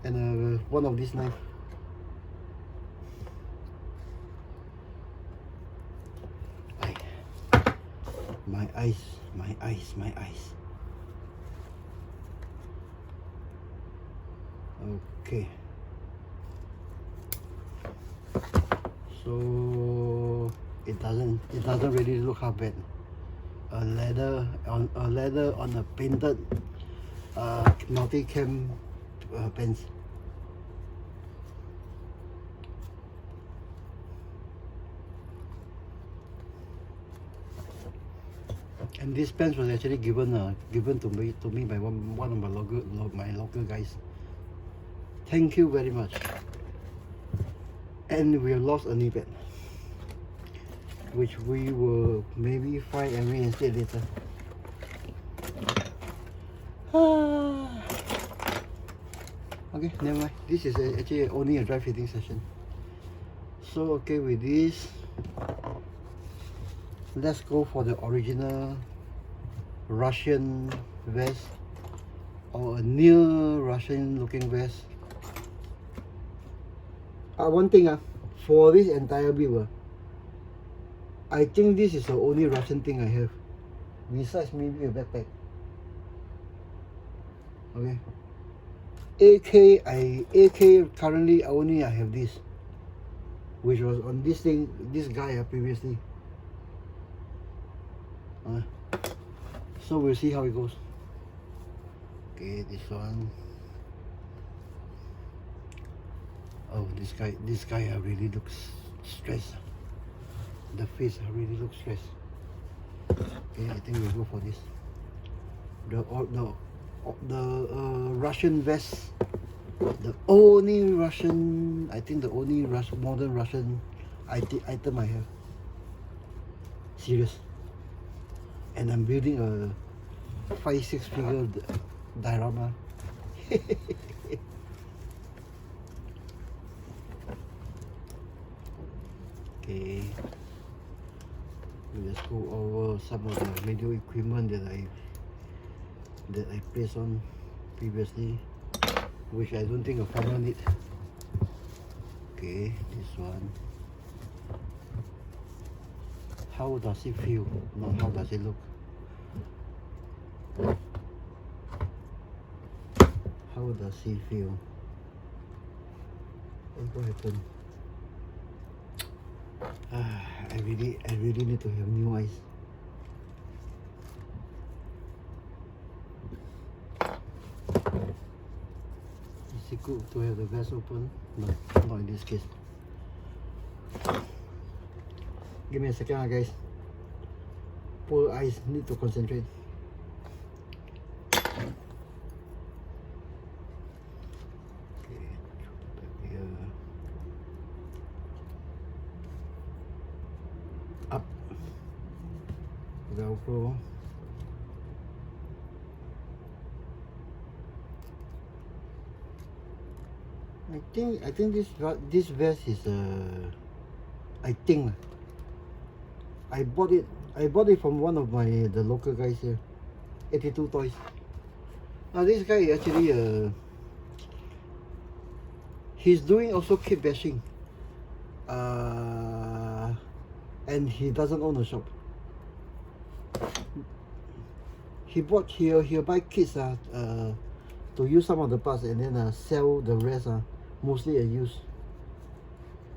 Speaker 1: and one of these knife. My eyes. Okay, so it doesn't really look half bad. A ladder on a painted multi-cam pants. And this pants was actually given to me by one of my local guys. Thank you very much. And we have lost a knee pad, which we will maybe find and reinstate later. Okay, never mind. This is actually only a dry fitting session. So okay, with this, let's go for the original Russian vest, or a near Russian looking vest. One thing for this entire build, I think this is the only Russian thing I have, besides maybe a backpack. Okay, AK currently only I have this, which was on this guy previously. So we'll see how it goes. Okay, this one. Oh, this guy really looks stressed. The face really looks stressed. Okay, I think we'll go for this. The Russian vest, the only Russian, I think the only modern Russian item I have. Serious. And I'm building a 5-6 figure diorama. Okay, let's go over some of the radio equipment that I placed on previously, which I don't think a farmer need. Okay, this one. How does it feel? Not how does it look. How does it feel? What happened? I really need to have new eyes. Is it good to have the vest open? No, not in this case. Give me a second, guys. Poor eyes, need to concentrate. Up, Velcro. I think this vest is I think I bought it from one of the local guys here, 82 Toys. Now this guy actually he's doing also kit bashing, and he doesn't own a shop. He'll buy kits to use some of the parts and then sell the rest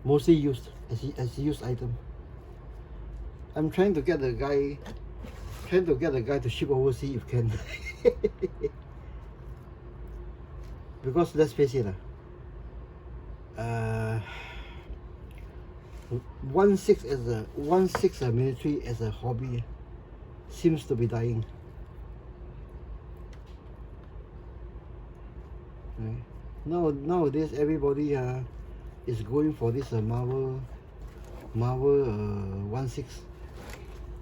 Speaker 1: mostly used as used item. I'm trying to get the guy to ship overseas if can. Because let's face it, 1/6 military as a hobby seems to be dying. Right. Nowadays everybody is going for this Marvel 1/6.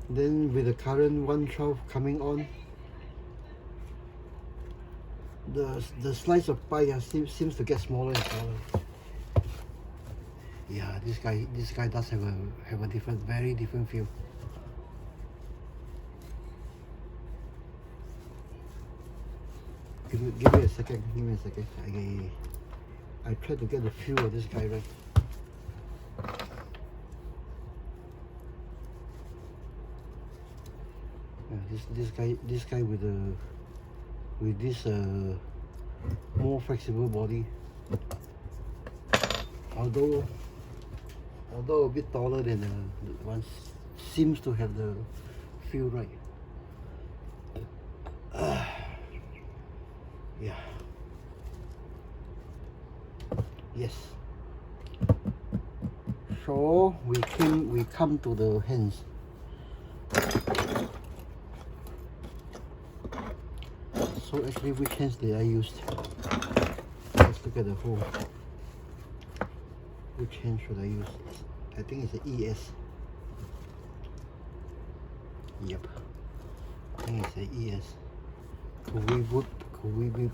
Speaker 1: Then with the current 1/12 coming on, the slice of pie seems to get smaller and smaller. Yeah, this guy does have a very different feel. Give me a second. I try to get the feel of this guy right. Yeah, this guy with this more flexible body, although a bit taller than the one, seems to have the feel right. Yeah. Yes. So we come to the hands. So actually, which hands did I use? Let's look at the hole. Which hand should I use? I think it's an ES. Yep. I think it's an ES. Could we be?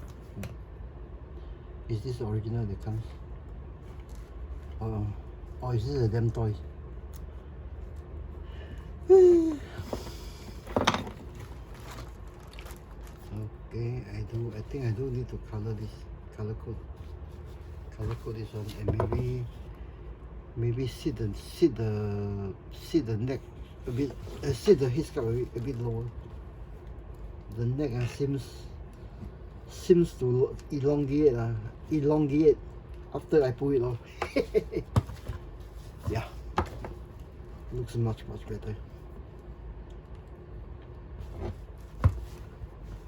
Speaker 1: Is this the original that comes? Or is this a damn toy? Okay, I think I do need to color code this one, and maybe sit the neck a bit, sit the head sculpt a bit lower. The neck seems to elongate after I pull it off. Yeah, looks much better.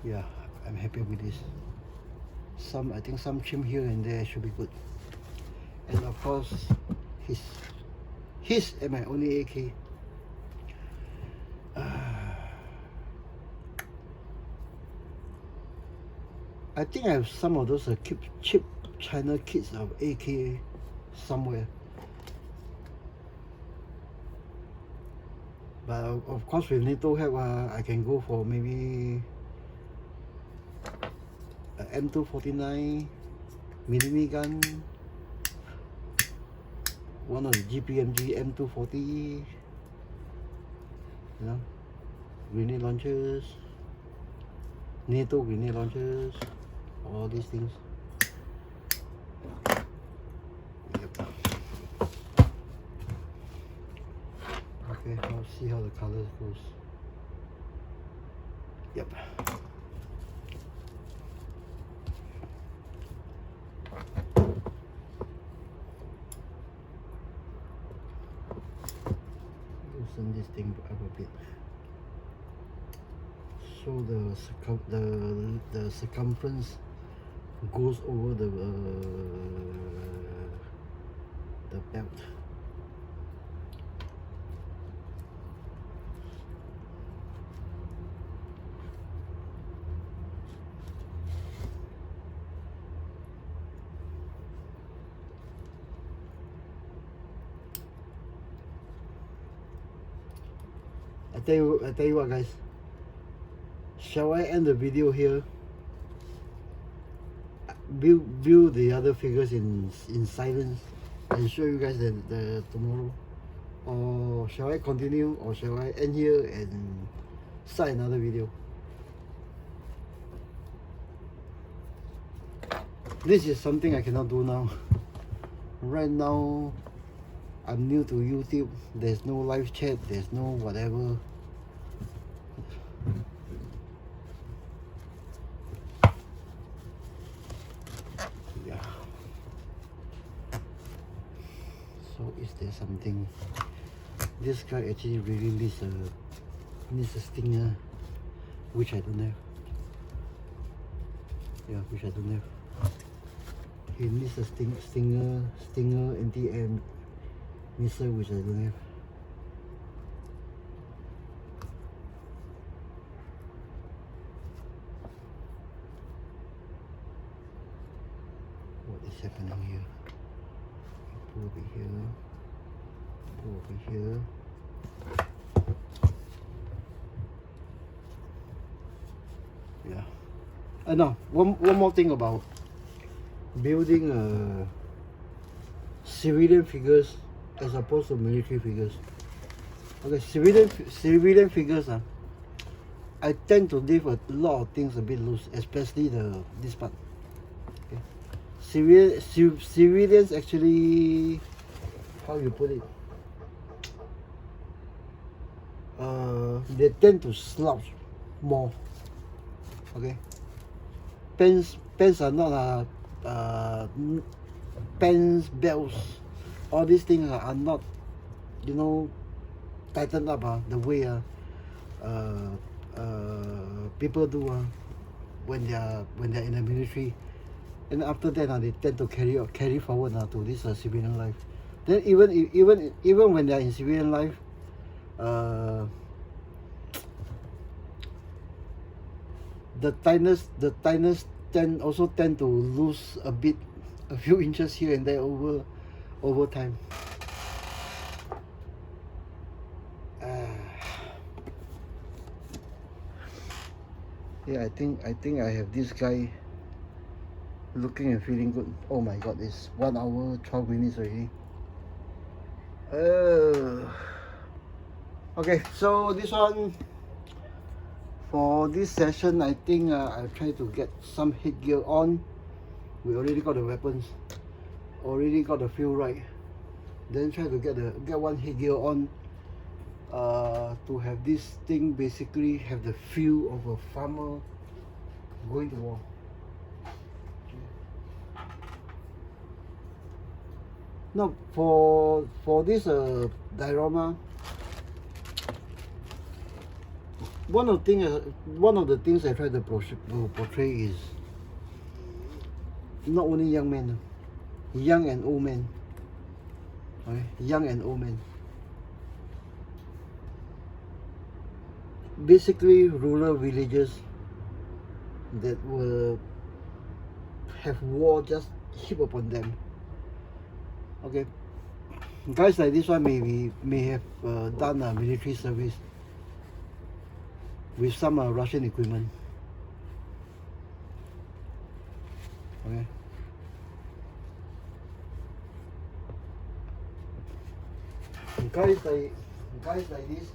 Speaker 1: Yeah, I'm happy with this. I think some trim here and there should be good. And of course, his and my only AK. I think I have some of those cheap China kits of AK somewhere. But of course, with NATO help, I can go for maybe M249 mini gun, one of the GPMG M240, you know, grenade launchers, NATO grenade launchers, all these things. Yep. Okay, I'll see how the colors goes. Yep. Loosen this thing up a bit. So the circumference goes over the belt. I tell you what, guys. Shall I end the video here? Build the other figures in silence and show you guys the tomorrow. or shall I continue, or shall I end here and start another video? This is something I cannot do now. Right now, I'm new to YouTube. There's no live chat, there's no whatever. Yeah. So is there something? This guy actually really needs a stinger, which I don't have. Yeah, which I don't have. He needs a stinger anti-air missile, which I don't have. What is happening here? Pull over here. Pull over here. Yeah. No, one more thing about building civilian figures as opposed to military figures. Okay, civilian figures, I tend to leave a lot of things a bit loose, especially this part. Okay. Civilians actually, how you put it? They tend to slouch more. Okay. Pants are not pants, belts, all these things are not, tightened up the way people do when they are in the military, and after that they tend to carry forward to this civilian life. Then even when they are in civilian life, the tightness tend to lose a few inches here and there over time. Yeah, I think I have this guy looking and feeling good. Oh my god, it's 1 hour 12 minutes already. Okay, so this one, for this session, I think I'll try to get some headgear on. We already got the weapons, already got the fuel right. Then try to get one headgear on, to have this thing basically have the feel of a farmer going to war. Now for this diorama, one of the things I try to portray is not only young men, young and old men. Okay? Young and old men. Basically rural villages that will have war just heap upon them. Okay, guys like this one may have done military service with some Russian equipment. Okay. Guys like this,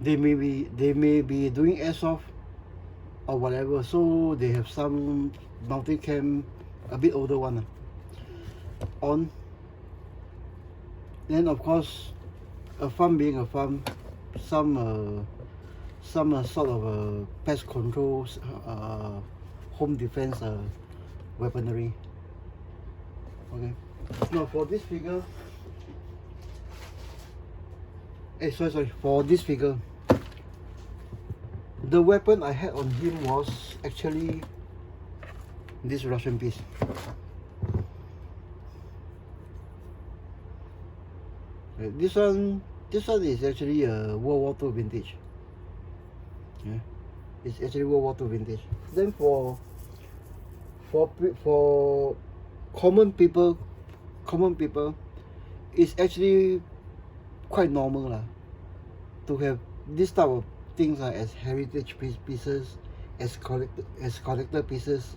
Speaker 1: they may be doing airsoft or whatever, so they have some mountain cam, a bit older one on. Then of course, a farm being a farm, some sort of pest control, home defense weaponry. Okay. Now for this figure, for this figure, the weapon I had on him was actually this Russian piece. This one is actually a World War II vintage. Yeah, it's actually World War II vintage. Then for common people, it's actually quite normal to have this type of things as heritage pieces as collector pieces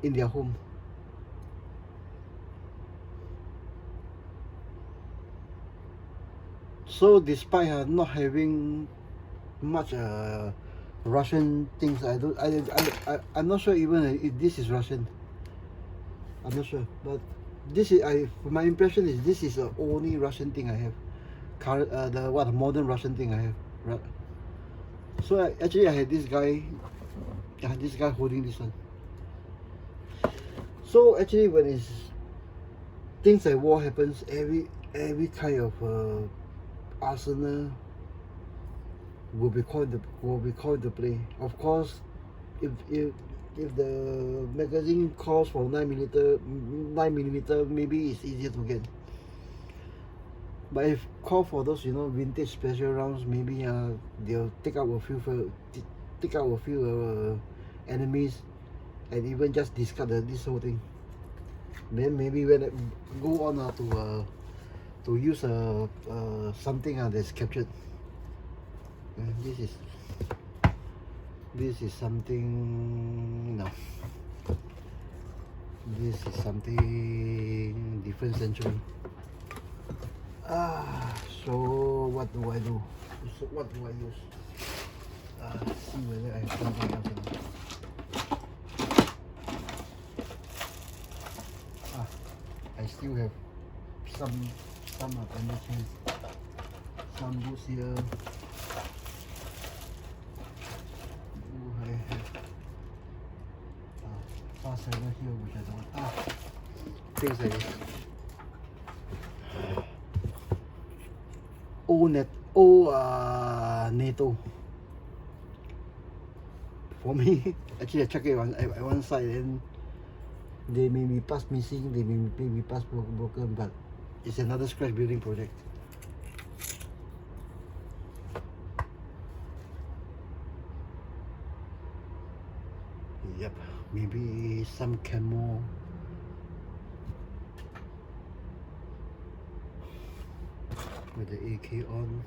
Speaker 1: in their home. So despite not having much Russian things, I'm not sure even if this is Russian. I'm not sure, but this is my impression is this is the only Russian thing I have. The modern Russian thing I have. Right. So actually I had this guy holding this one. So actually when it's things like war happens, every kind of arsenal will be called to play. Of course, if the magazine calls for 9mm, maybe it's easier to get. But if call for those vintage special rounds, maybe they'll take out a few enemies, and even just discard this whole thing. Then maybe when it go on to use something that's captured. This is something This is something different century. So what do I do? So what do I use? See whether I have something else in there. I still have some appendages, some boots here. I have fast saver here, which I don't want. Things like this. NATO. For me, actually I check it on one side, and they may be parts missing, they may be parts broken, but it's another scratch building project. Yep, maybe some camo. With the AK on.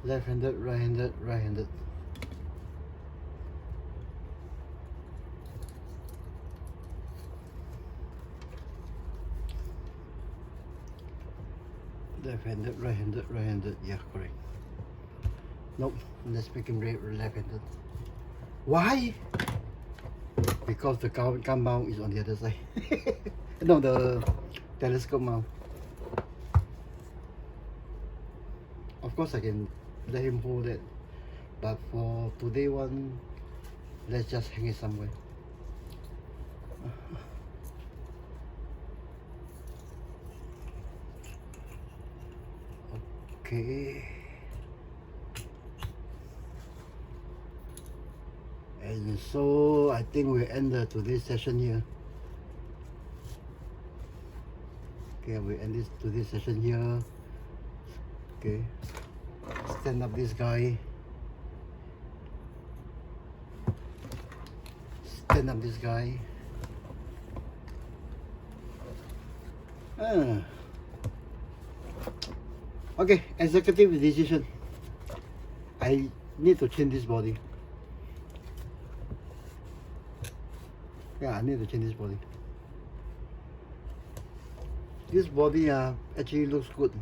Speaker 1: Left-handed, right-handed, right-handed. Left-handed, right-handed, right-handed. Yeah, correct. Nope, let's make him left-handed. Why? Because the gun mount is on the other side. No, the telescope mount. Of course I can let him hold it, but for today one, let's just hang it somewhere. Okay. And so I think we'll end today's session here. Okay, we end today's session here. Okay, stand up this guy. Stand up this guy. Okay, executive decision. I need to change this body. Yeah, I need to change this body. This body actually looks good,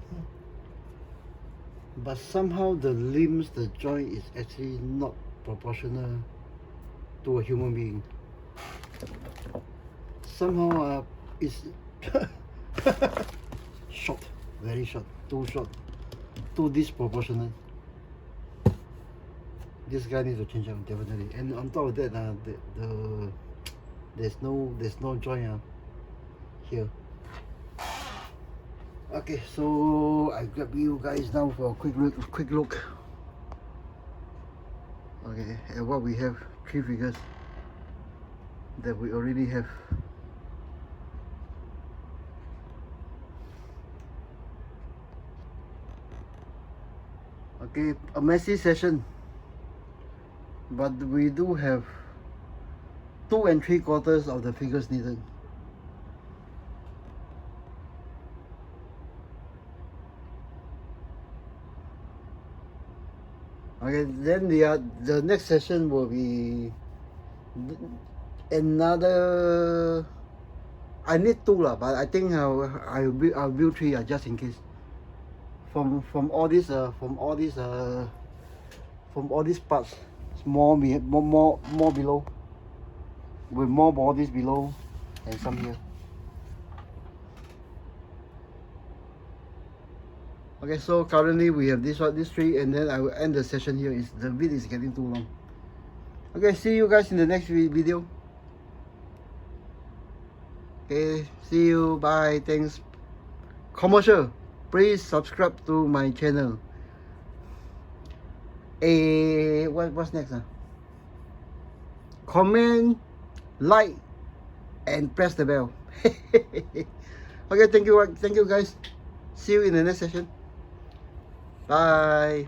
Speaker 1: but somehow the limbs, the joint is actually not proportional to a human being. Somehow it's short, very short, too short, too disproportionate. This guy needs to change up definitely. And on top of that, there's no joint here. Okay, so I grab you guys now for a quick look. Okay, and what we have, 3 figures that we already have. Okay, a messy session, but we do have 2 3/4 of the figures needed. Okay, then the next session will be another. I need 2 lah, but I think I'll build 3 just in case. From all these parts, more below, with more bodies below, and some here. Okay, so currently we have this 3, and then I will end the session here. The video is getting too long. Okay, see you guys in the next video. Okay, see you, bye, thanks. Commercial, please subscribe to my channel. What's next? Comment, like, and press the bell. Okay, thank you guys. See you in the next session. Bye.